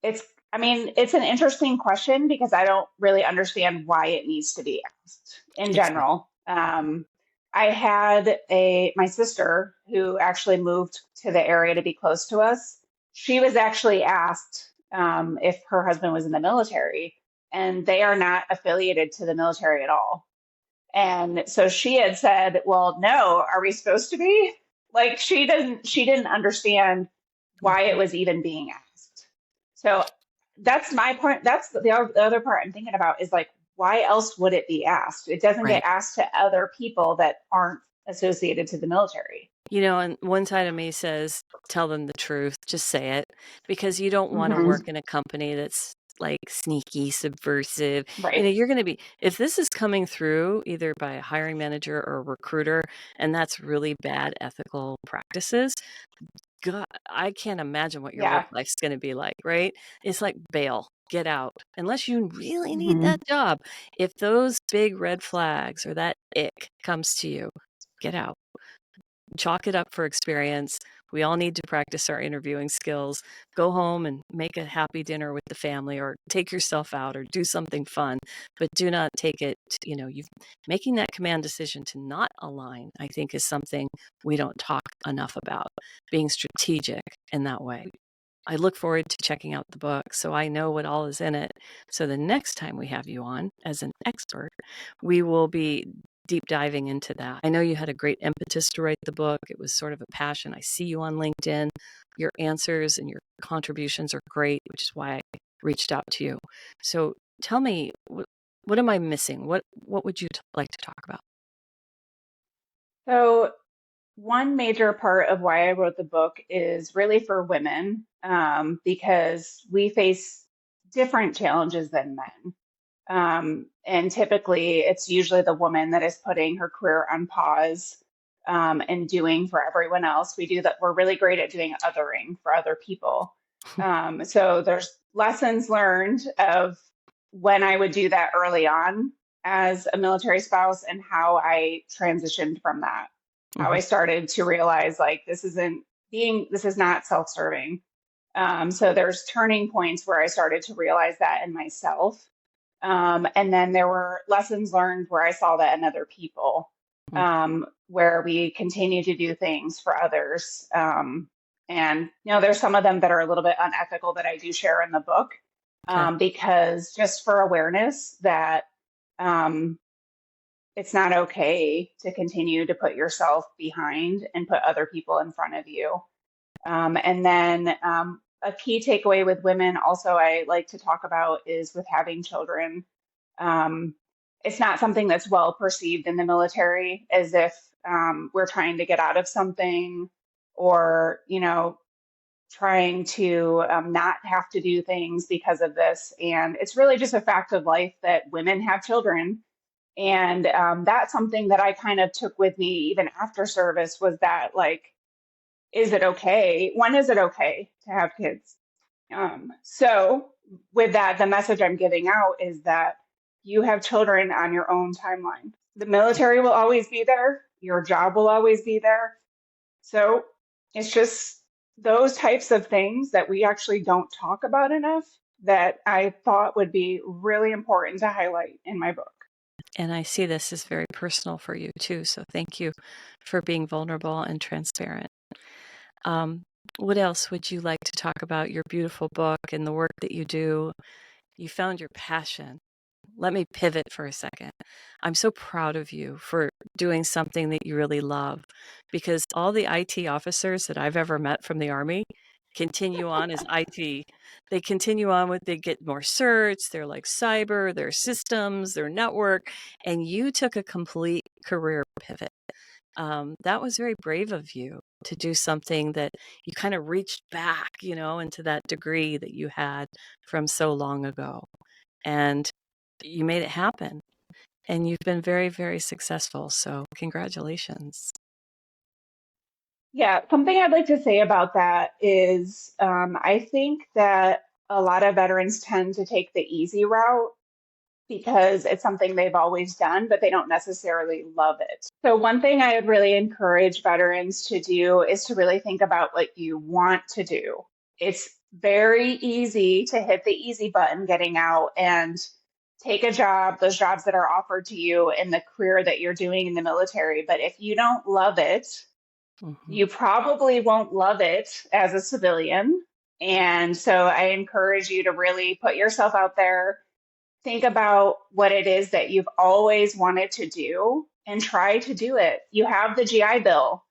it's an interesting question because I don't really understand why it needs to be asked in Exactly. general. I had my sister who actually moved to the area to be close to us. She was actually asked if her husband was in the military, and they are not affiliated to the military at all. And so she had said, "Well, no, are we supposed to be?" Like she didn't understand why it was even being asked. So that's my point. That's the other part I'm thinking about is like, why else would it be asked? It doesn't Right. get asked to other people that aren't associated to the military. And one side of me says, tell them the truth, just say it, because you don't want to Hmm. work in a company that's like sneaky, subversive. Right. You're going to be, if this is coming through either by a hiring manager or a recruiter, and that's really bad ethical practices, God, I can't imagine what your work Yeah. life's going to be like, right? It's like bail, get out, unless you really need Hmm. that job. If those big red flags or that ick comes to you, get out. Chalk it up for experience. We all need to practice our interviewing skills. Go home and make a happy dinner with the family or take yourself out or do something fun, but do not take it, you've making that command decision to not align, I think is something we don't talk enough about, being strategic in that way. I look forward to checking out the book so I know what all is in it. So the next time we have you on as an expert, we will be deep diving into that. I know you had a great impetus to write the book. It was sort of a passion. I see you on LinkedIn. Your answers and your contributions are great, which is why I reached out to you. So tell me, what am I missing? What would you like to talk about? So One major part of why I wrote the book is really for women, because we face different challenges than men. And typically, it's usually the woman that is putting her career on pause, and doing for everyone else. We do that. We're really great at doing othering for other people. So there's lessons learned of when I would do that early on as a military spouse and how I transitioned from that. How Mhm. I started to realize like this is not self-serving. So there's turning points where I started to realize that in myself. And then there were lessons learned where I saw that in other people, where we continue to do things for others. And, there's some of them that are a little bit unethical that I do share in the book, Okay. because just for awareness that um, it's not okay to continue to put yourself behind and put other people in front of you. And then a key takeaway with women, also, I like to talk about is with having children. Um, it's not something that's well perceived in the military, as if we're trying to get out of something, or, trying to not have to do things because of this. And it's really just a fact of life that women have children. And that's something that I kind of took with me even after service, was that, like, is it okay? When is it okay to have kids? So with that, the message I'm giving out is that you have children on your own timeline. The military will always be there. Your job will always be there. So it's just those types of things that we actually don't talk about enough that I thought would be really important to highlight in my book. And I see this as very personal for you too. So thank you for being vulnerable and transparent. Um, what else would you like to talk about? Your beautiful book and the work that you do. You found your passion. Let me pivot for a second. I'm so proud of you for doing something that you really love, because all the IT officers that I've ever met from the Army continue on as IT. They continue on with, they get more certs, they're like cyber, their systems, their network, and you took a complete career pivot. That was very brave of you to do something that you kind of reached back, into that degree that you had from so long ago. And you made it happen. And you've been very, very successful. So, congratulations. Yeah, something I'd like to say about that is I think that a lot of veterans tend to take the easy route because it's something they've always done, but they don't necessarily love it. So, one thing I would really encourage veterans to do is to really think about what you want to do. It's very easy to hit the easy button getting out and take a job, those jobs that are offered to you in the career that you're doing in the military. But if you don't love it, Mhm. you probably won't love it as a civilian. And so I encourage you to really put yourself out there, think about what it is that you've always wanted to do, and try to do it. You have the GI Bill.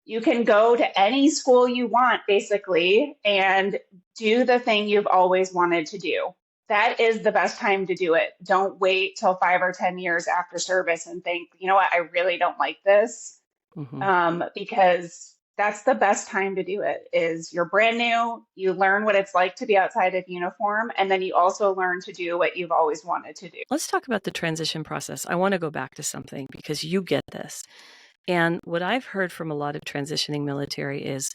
You can go to any school you want, basically, and do the thing you've always wanted to do. That is the best time to do it. Don't wait till 5 or 10 years after service and think, you know what, I really don't like this, Mhm. because that's the best time to do it. Is you're brand new, you learn what it's like to be outside of uniform, and then you also learn to do what you've always wanted to do. Let's talk about the transition process. I want to go back to something because you get this. And what I've heard from a lot of transitioning military is,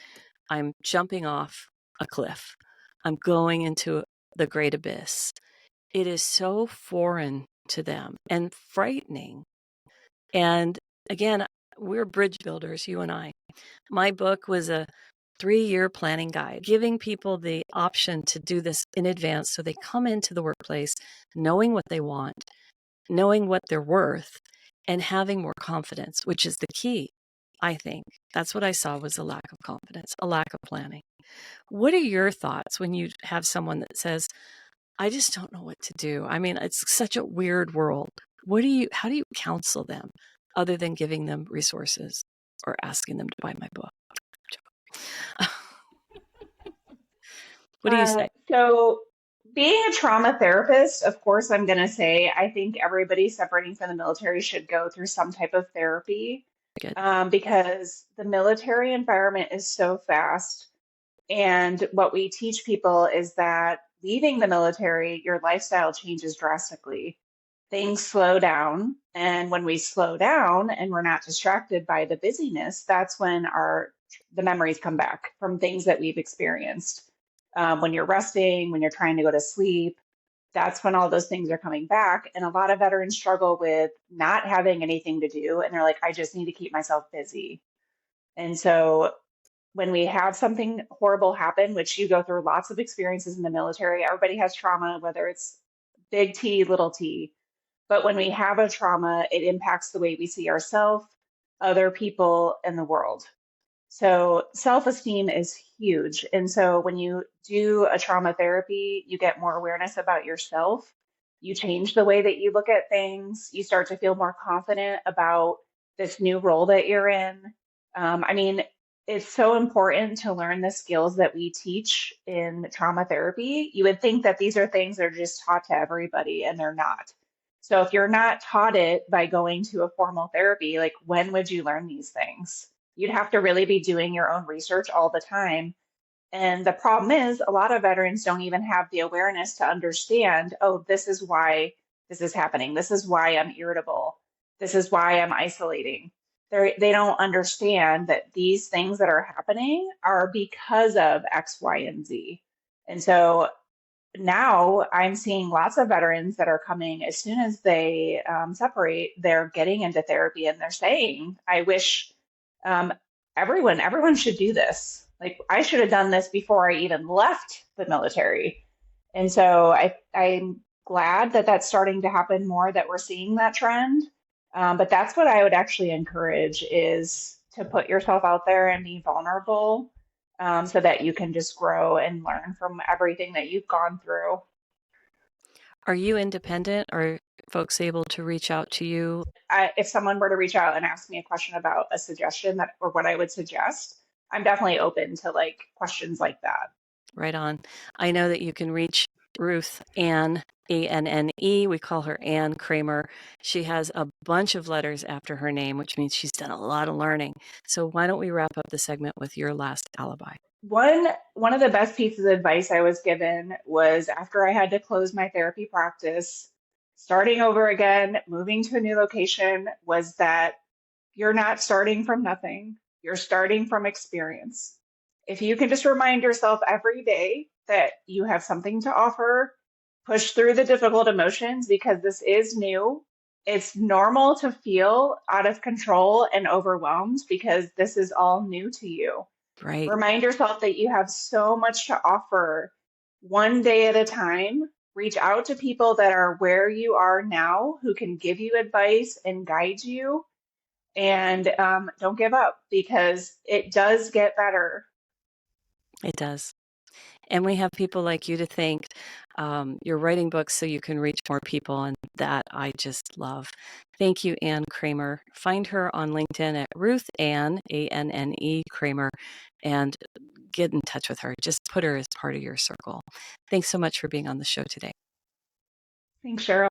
I'm jumping off a cliff, I'm going into the great abyss. It is so foreign to them and frightening. And again, we're bridge builders, you and I. My book was a 3-year planning guide, giving people the option to do this in advance so they come into the workplace knowing what they want, knowing what they're worth, and having more confidence, which is the key, I think. That's what I saw, was a lack of confidence, a lack of planning. What are your thoughts when you have someone that says, I just don't know what to do? I mean, it's such a weird world. How do you counsel them other than giving them resources or asking them to buy my book? What do you say? So, being a trauma therapist, of course, I'm going to say I think everybody separating from the military should go through some type of therapy. Good. because the military environment is so fast. And what we teach people is that leaving the military, your lifestyle changes drastically. Things slow down. And when we slow down and we're not distracted by the busyness, that's when the memories come back from things that we've experienced. When you're resting, when you're trying to go to sleep, that's when all those things are coming back. And a lot of veterans struggle with not having anything to do. And they're like, I just need to keep myself busy. And so when we have something horrible happen, which you go through lots of experiences in the military, everybody has trauma, whether it's big T, little t. But when we have a trauma, it impacts the way we see ourselves, other people, and the world. So self-esteem is huge. And so when you do a trauma therapy, you get more awareness about yourself. You change the way that you look at things. You start to feel more confident about this new role that you're in. I mean, it's so important to learn the skills that we teach in trauma therapy. You would think that these are things that are just taught to everybody, and they're not. So if you're not taught it by going to a formal therapy, like when would you learn these things? You'd have to really be doing your own research all the time. And the problem is, a lot of veterans don't even have the awareness to understand, oh, this is why this is happening. This is why I'm irritable. This is why I'm isolating. They don't understand that these things that are happening are because of X, Y, and Z. And so now I'm seeing lots of veterans that are coming as soon as they separate, they're getting into therapy and they're saying, I wish um, everyone should do this. Like I should have done this before I even left the military. And so I'm glad that that's starting to happen more, that we're seeing that trend. But that's what I would actually encourage is to put yourself out there and be vulnerable, so that you can just grow and learn from everything that you've gone through. Are you independent? Are folks able to reach out to you? If someone were to reach out and ask me a question about a suggestion that or what I would suggest, I'm definitely open to like questions like that. Right on. I know that you can reach Ruth Ann, Anne. We call her Ann Kramer. She has a bunch of letters after her name, which means she's done a lot of learning. So why don't we wrap up the segment with your last alibi? One of the best pieces of advice I was given was after I had to close my therapy practice, starting over again, moving to a new location, was that you're not starting from nothing. You're starting from experience. If you can just remind yourself every day that you have something to offer, push through the difficult emotions because this is new. It's normal to feel out of control and overwhelmed because this is all new to you. Right. Remind yourself that you have so much to offer, one day at a time. Reach out to people that are where you are now who can give you advice and guide you. And don't give up because it does get better. It does. And we have people like you to thank. You're writing books so you can reach more people, and that I just love. Thank you, Ann Kramer. Find her on LinkedIn at Ruth Ann, Anne Kramer, and get in touch with her. Just put her as part of your circle. Thanks so much for being on the show today. Thanks, Cheryl.